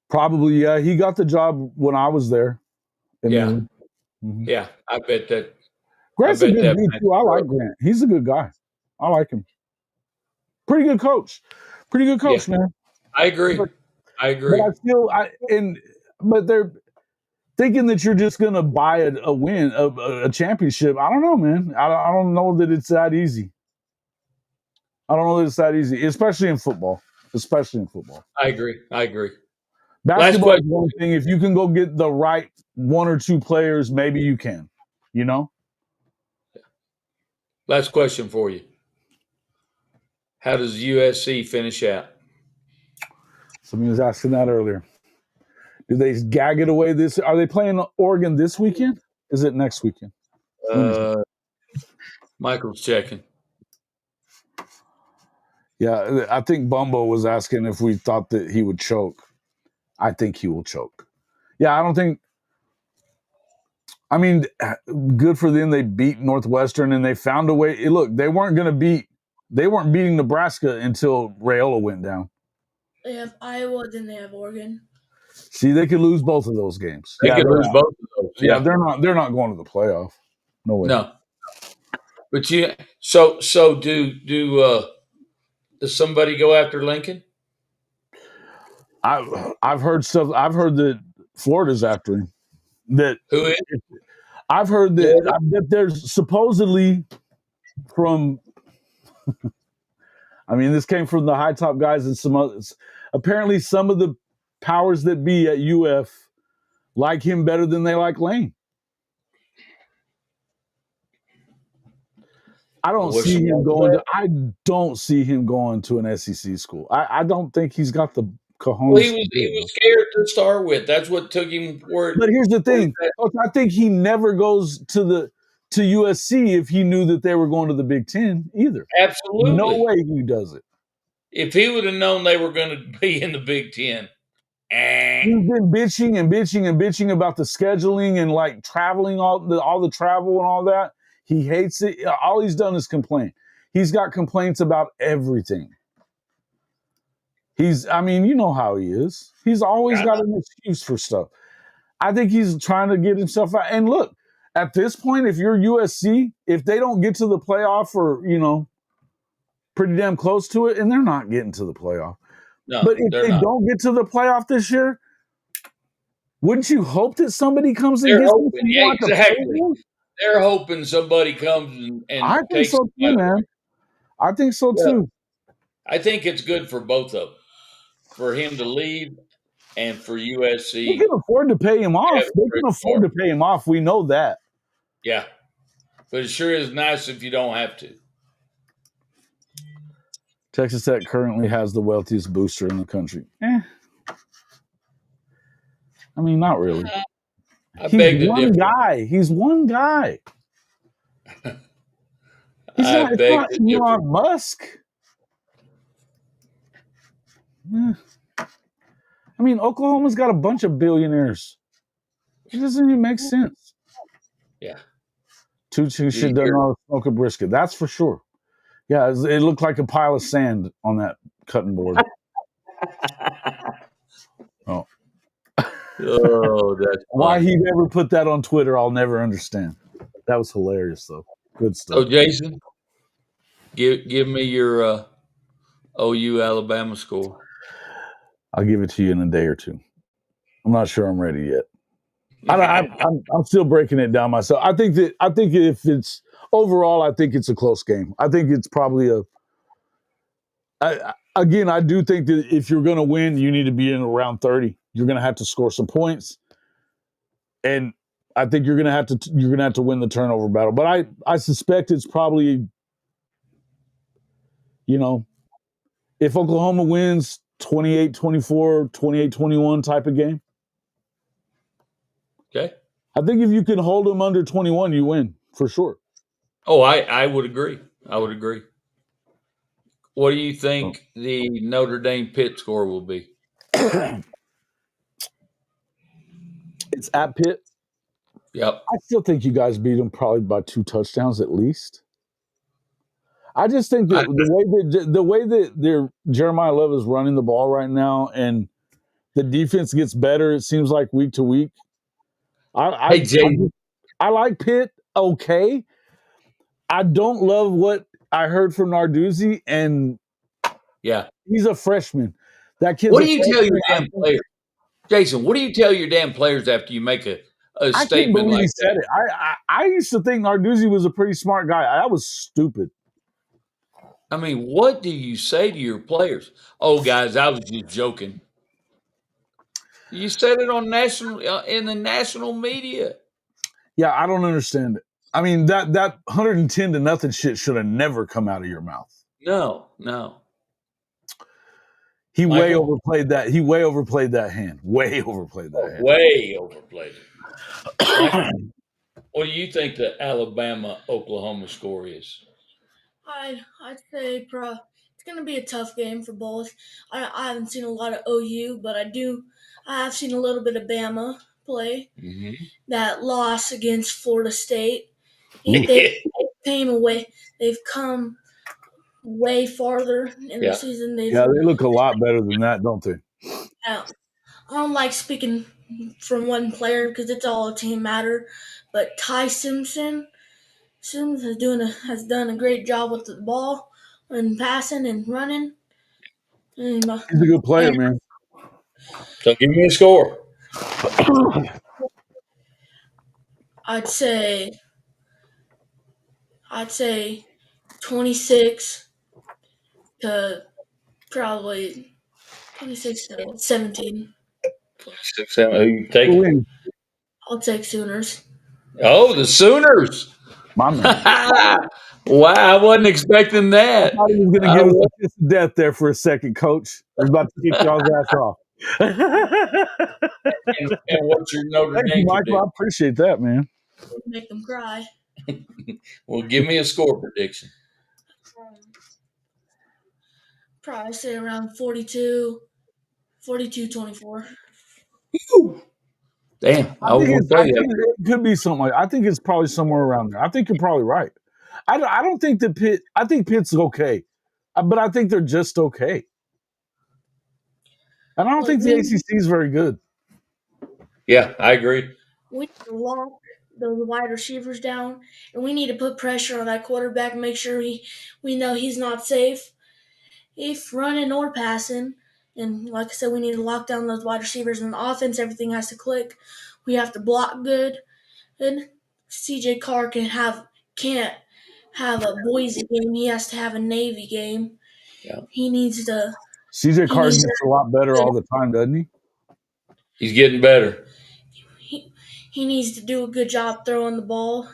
Speaker 2: Probably, yeah. He got the job when I was there.
Speaker 3: Yeah.
Speaker 2: Mm-hmm.
Speaker 3: Yeah, I bet that.
Speaker 2: Grant's a good dude too. I like Grant. He's a good guy. I like him. Pretty good coach. Man.
Speaker 3: I agree.
Speaker 2: But
Speaker 3: I agree.
Speaker 2: But they're thinking that you're just gonna buy a win, a championship. I don't know, man. I don't know that it's that easy. Especially in football.
Speaker 3: I agree.
Speaker 2: Basketball is one thing. If you can go get the right one or two players, maybe you can. You know.
Speaker 3: Last question for you. How does USC finish out?
Speaker 2: Somebody was asking that earlier. Do they gag it away this? Are they playing Oregon this weekend? Is it next weekend?
Speaker 3: Michael's checking.
Speaker 2: Yeah, I think Bumbo was asking if we thought that he would choke. I think he will choke. Yeah, I don't think. I mean, good for them. They beat Northwestern and they found a way. Look, they weren't beating Nebraska until Rayola went down.
Speaker 4: They have Iowa, then they have Oregon.
Speaker 2: See, they could lose both of those games.
Speaker 3: They could lose both of those.
Speaker 2: Yeah, they're not going to the playoff. No way.
Speaker 3: No. But does somebody go after Lincoln?
Speaker 2: I've heard stuff. I've heard that Florida's after him. That
Speaker 3: who is?
Speaker 2: I've heard that there's supposedly from. I mean, this came from the high top guys and some others. Apparently, some of the powers that be at UF like him better than they like Lane. I don't see him going to an SEC school. I don't think he's got the cojones.
Speaker 3: Well, he was scared to start with. That's what took him where.
Speaker 2: But here's the thing. I think he never goes to USC if he knew that they were going to the Big Ten either.
Speaker 3: Absolutely.
Speaker 2: No way he does it.
Speaker 3: If he would have known they were going to be in the Big Ten.
Speaker 2: He's been bitching about the scheduling and like traveling, all the travel and all that. He hates it. All he's done is complain. He's got complaints about everything. You know how he is. He's always got an excuse for stuff. I think he's trying to get himself out. And look, at this point, if you're USC, if they don't get to the playoff or, pretty damn close to it, and they're not getting to the playoff.
Speaker 3: No,
Speaker 2: but if they don't get to the playoff this year, wouldn't you hope that somebody comes and gets them?
Speaker 3: Yeah, exactly. They're hoping somebody comes and
Speaker 2: I think so too, man. I think so too.
Speaker 3: I think it's good for both of them. For him to leave and for USC.
Speaker 2: They can afford to pay him off. To pay him off. We know that.
Speaker 3: Yeah. But it sure is nice if you don't have to.
Speaker 2: Texas Tech currently has the wealthiest booster in the country. I mean, not really. He's one guy. He's not Elon Musk. I mean, Oklahoma's got a bunch of billionaires. It doesn't even make sense.
Speaker 3: Yeah.
Speaker 2: Tucci shit doesn't know how to smoke a brisket. That's for sure. Yeah, it looked like a pile of sand on that cutting board. Oh,
Speaker 3: that's
Speaker 2: why he never put that on Twitter, I'll never understand. That was hilarious, though. Good stuff.
Speaker 3: So, Jason, give me your OU Alabama score.
Speaker 2: I'll give it to you in a day or two. I'm not sure I'm ready yet. I'm still breaking it down myself. I think if it's overall, I think it's a close game. I think it's probably I do think that if you're going to win, you need to be in around 30. You're going to have to score some points, and I think you're going to have to win the turnover battle. But I suspect it's probably, if Oklahoma wins 28-24, 28-21 type of game.
Speaker 3: Okay.
Speaker 2: I think if you can hold them under 21, you win for sure.
Speaker 3: Oh, I would agree. What do you think the Notre Dame Pitt score will be?
Speaker 2: It's at Pitt.
Speaker 3: Yep.
Speaker 2: I still think you guys beat them probably by 2 touchdowns at least. I just think that the way that their Jeremiah Love is running the ball right now, and the defense gets better. It seems like week to week.
Speaker 3: Hey, Jay.
Speaker 2: I like Pitt. Okay, I don't love what I heard from Narduzzi, and
Speaker 3: Yeah.
Speaker 2: he's a freshman. That kid's
Speaker 3: What
Speaker 2: a
Speaker 3: do you tell your
Speaker 2: freshman.
Speaker 3: damn players? Jason, what do you tell your damn players after you make a
Speaker 2: I can't
Speaker 3: statement
Speaker 2: believe
Speaker 3: like
Speaker 2: he said
Speaker 3: that?
Speaker 2: it. I used to think Narduzzi was a pretty smart guy. That was stupid.
Speaker 3: I mean, what do you say to your players? Oh, guys, I was just joking. You said it on national in the national media.
Speaker 2: Yeah, I don't understand it. I mean, that 110-0 shit should have never come out of your mouth.
Speaker 3: No.
Speaker 2: He way
Speaker 3: Michael?
Speaker 2: overplayed that. He way overplayed that hand. Way overplayed that hand.
Speaker 3: Way overplayed it. Michael, what do you think the Alabama-Oklahoma score is?
Speaker 4: I'd say it's going to be a tough game for both. I haven't seen a lot of OU, but I have seen a little bit of Bama play.
Speaker 3: Mm-hmm.
Speaker 4: That loss against Florida State,
Speaker 2: Ooh.
Speaker 4: they came away. They've come way farther in the season.
Speaker 2: Yeah, they look a lot better than that, don't they?
Speaker 4: I don't like speaking from one player because it's all a team matter. But Ty Simpson has done a great job with the ball and passing and running. And,
Speaker 2: He's a good player, man.
Speaker 3: So give me a score.
Speaker 4: I'd say 26 to probably 26 to 17.
Speaker 3: 26, 7. Who you taking?
Speaker 4: I'll take Sooners.
Speaker 3: Oh, the Sooners.
Speaker 2: My man.
Speaker 3: Wow, I wasn't expecting that.
Speaker 2: I thought he was going to give us a kiss of death there for a second, Coach. I was about to kick y'all's ass off.
Speaker 3: And what's your Notre
Speaker 2: Thank
Speaker 3: Dame
Speaker 2: you, Michael.
Speaker 3: prediction?
Speaker 2: I appreciate that, man.
Speaker 4: Make them cry.
Speaker 3: Well, give me a score prediction.
Speaker 4: Probably say around 42, 24.
Speaker 3: Damn, I
Speaker 2: I think
Speaker 3: won't say that.
Speaker 2: it could be something like. I think it's probably somewhere around there. I think you're probably right. I don't think that Pitt. I think Pitt's okay, but I think they're just okay. And I don't think the ACC is very good.
Speaker 3: Yeah, I agree.
Speaker 4: We need to lock those wide receivers down, and we need to put pressure on that quarterback and make sure we know he's not safe, if running or passing. And like I said, we need to lock down those wide receivers. And the offense, everything has to click. We have to block good. And CJ Carr can't have a Boise game. He has to have a Navy game.
Speaker 3: Yeah.
Speaker 4: He needs to.
Speaker 2: CJ Carr gets a lot better all the time, doesn't he?
Speaker 3: He's getting better.
Speaker 4: He needs to do a good job throwing the ball.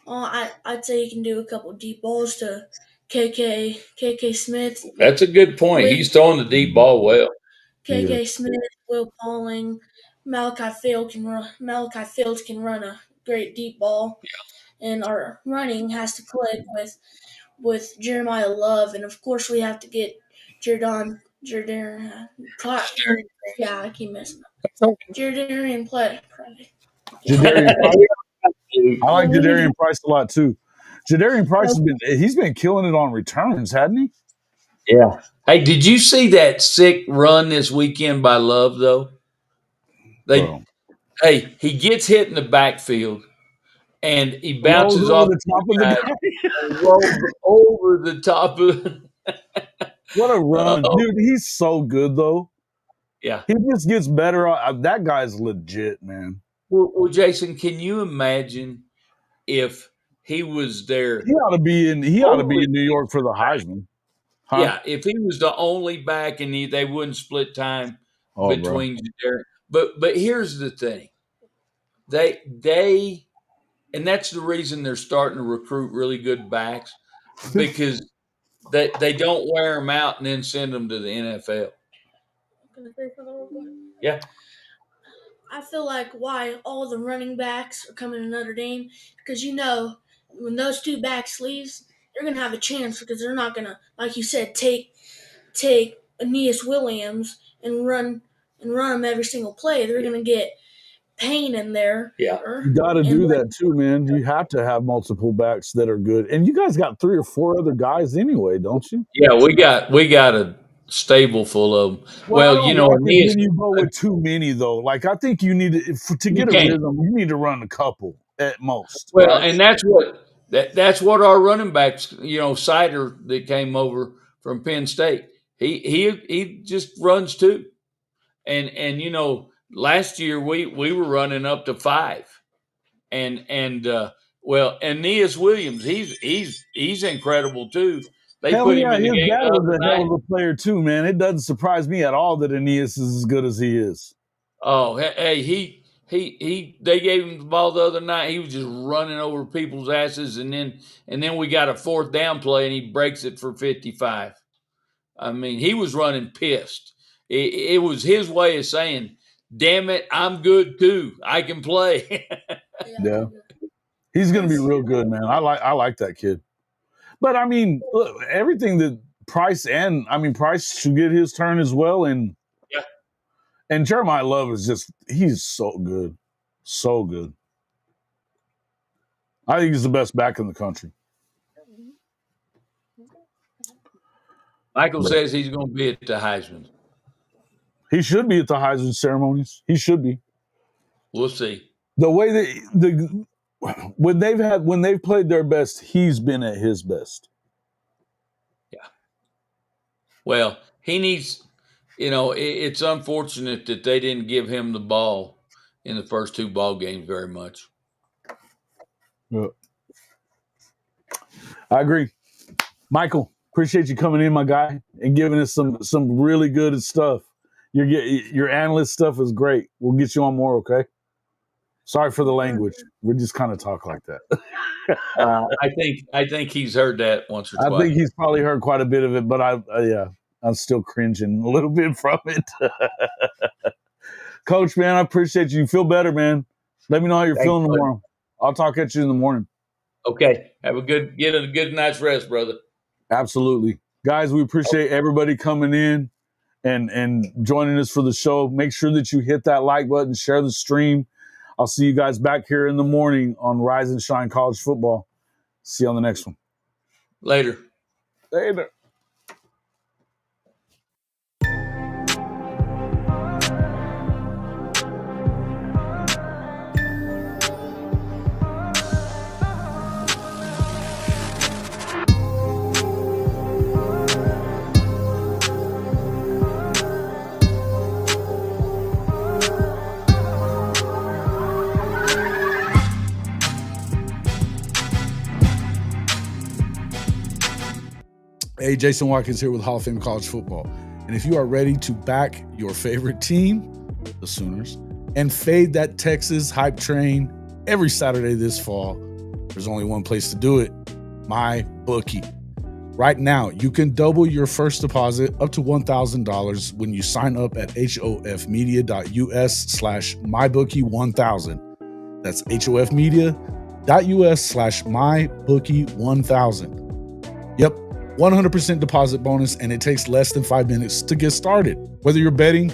Speaker 4: I'd say he can do a couple deep balls to KK Smith.
Speaker 3: That's a good point. He's throwing the deep ball well.
Speaker 4: KK Smith, Will Pauling, Malachi Fields can run a great deep ball, and our running has to click with Jeremiah Love, and of course we have to get Jadarian. Yeah, I keep messing up. Jadarian play.
Speaker 2: Jadarian Price. I like Jadarian Price a lot too. Jadarian Price has been killing it on returns, hadn't he?
Speaker 3: Yeah. Hey, did you see that sick run this weekend by Love though? Hey, he gets hit in the backfield and he bounces off
Speaker 2: the top of the guy.
Speaker 3: and rolls over the top of.
Speaker 2: What a run, dude! He's so good though.
Speaker 3: Yeah,
Speaker 2: he just gets better. That guy's legit, man.
Speaker 3: Well, Jason, can you imagine if he was there?
Speaker 2: He ought to be in. He ought to be in New York for the Heisman.
Speaker 3: Huh? Yeah, if he was the only back and they wouldn't split time between there. But here's the thing. They and that's the reason they're starting to recruit really good backs because they don't wear them out and then send them to the NFL. Yeah.
Speaker 4: I feel like why all the running backs are coming to Notre Dame because when those two backs leaves, they're gonna have a chance because they're not gonna, like you said, take Aeneas Williams and run him every single play. They're gonna get Payne in there.
Speaker 3: Yeah.
Speaker 2: You got to do that too, man. You have to have multiple backs that are good, and you guys got 3 or 4 other guys anyway, don't you?
Speaker 3: Yeah, we got a stable full of them.
Speaker 2: Well, I
Speaker 3: Well,
Speaker 2: don't like it when you go with too many, though. Like, I think you need to get a
Speaker 3: can't.
Speaker 2: rhythm. You need to run a couple at most.
Speaker 3: Well,
Speaker 2: right?
Speaker 3: and that's what our running backs, Sider that came over from Penn State. He just runs too. And last year we were running up to 5. And Aeneas Williams, he's incredible too. They
Speaker 2: Hell
Speaker 3: put him
Speaker 2: yeah,
Speaker 3: in the
Speaker 2: his
Speaker 3: game
Speaker 2: dad
Speaker 3: the
Speaker 2: was
Speaker 3: other
Speaker 2: a hell
Speaker 3: night.
Speaker 2: of a player too, man. It doesn't surprise me at all that Aeneas is as good as he is.
Speaker 3: Oh, hey, they gave him the ball the other night. He was just running over people's asses, and then we got a 4th down play, and he breaks it for 55. I mean, he was running pissed. It was his way of saying, "Damn it, I'm good too. I can play."
Speaker 2: Yeah. He's going to be real good, man. I like that kid. But I mean, look, everything that Price should get his turn as well, and
Speaker 3: Yeah.
Speaker 2: And Jeremiah Love he's so good. So good. I think he's the best back in the country.
Speaker 3: Michael says he's going to be at the Heisman.
Speaker 2: He should be at the Heisman ceremonies. He should be.
Speaker 3: We'll see.
Speaker 2: The way when they've played their best, he's been at his best.
Speaker 3: Yeah. Well, he needs. It's unfortunate that they didn't give him the ball in the first 2 ball games very much.
Speaker 2: Yeah. I agree. Michael, appreciate you coming in, my guy, and giving us some really good stuff. Your analyst stuff is great. We'll get you on more, okay? Sorry for the language. We just kind of talk like that.
Speaker 3: I think he's heard that once or twice.
Speaker 2: I think he's probably heard quite a bit of it, but I'm still cringing a little bit from it. Coach, man, I appreciate you. You feel better, man. Let me know how you're feeling tomorrow. I'll talk at you in the morning.
Speaker 3: Okay. Get a good night's rest, brother.
Speaker 2: Absolutely. Guys, we appreciate everybody coming in and joining us for the show. Make sure that you hit that like button, share the stream. I'll see you guys back here in the morning on Rise and Shine College Football. See you on the next one.
Speaker 3: Later.
Speaker 2: Hey, Jason Watkins here with Hall of Fame College Football. And if you are ready to back your favorite team, the Sooners, and fade that Texas hype train every Saturday this fall, there's only one place to do it, MyBookie. Right now, you can double your first deposit up to $1,000 when you sign up at hofmedia.us/mybookie1000. That's hofmedia.us/mybookie1000. Yep, 100% deposit bonus, and it takes less than 5 minutes to get started. Whether you're betting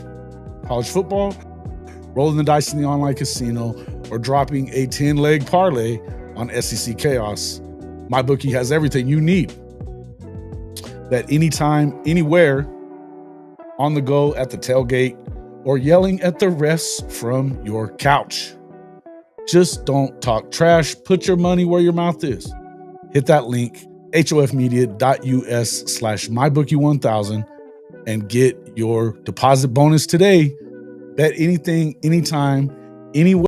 Speaker 2: college football, rolling the dice in the online casino, or dropping a 10-leg parlay on SEC Chaos, MyBookie has everything you need. Bet anytime, anywhere, on the go, at the tailgate, or yelling at the refs from your couch. Just don't talk trash. Put your money where your mouth is. Hit that link, hofmedia.us/mybookie1000, and get your deposit bonus today. Bet anything, anytime, anywhere.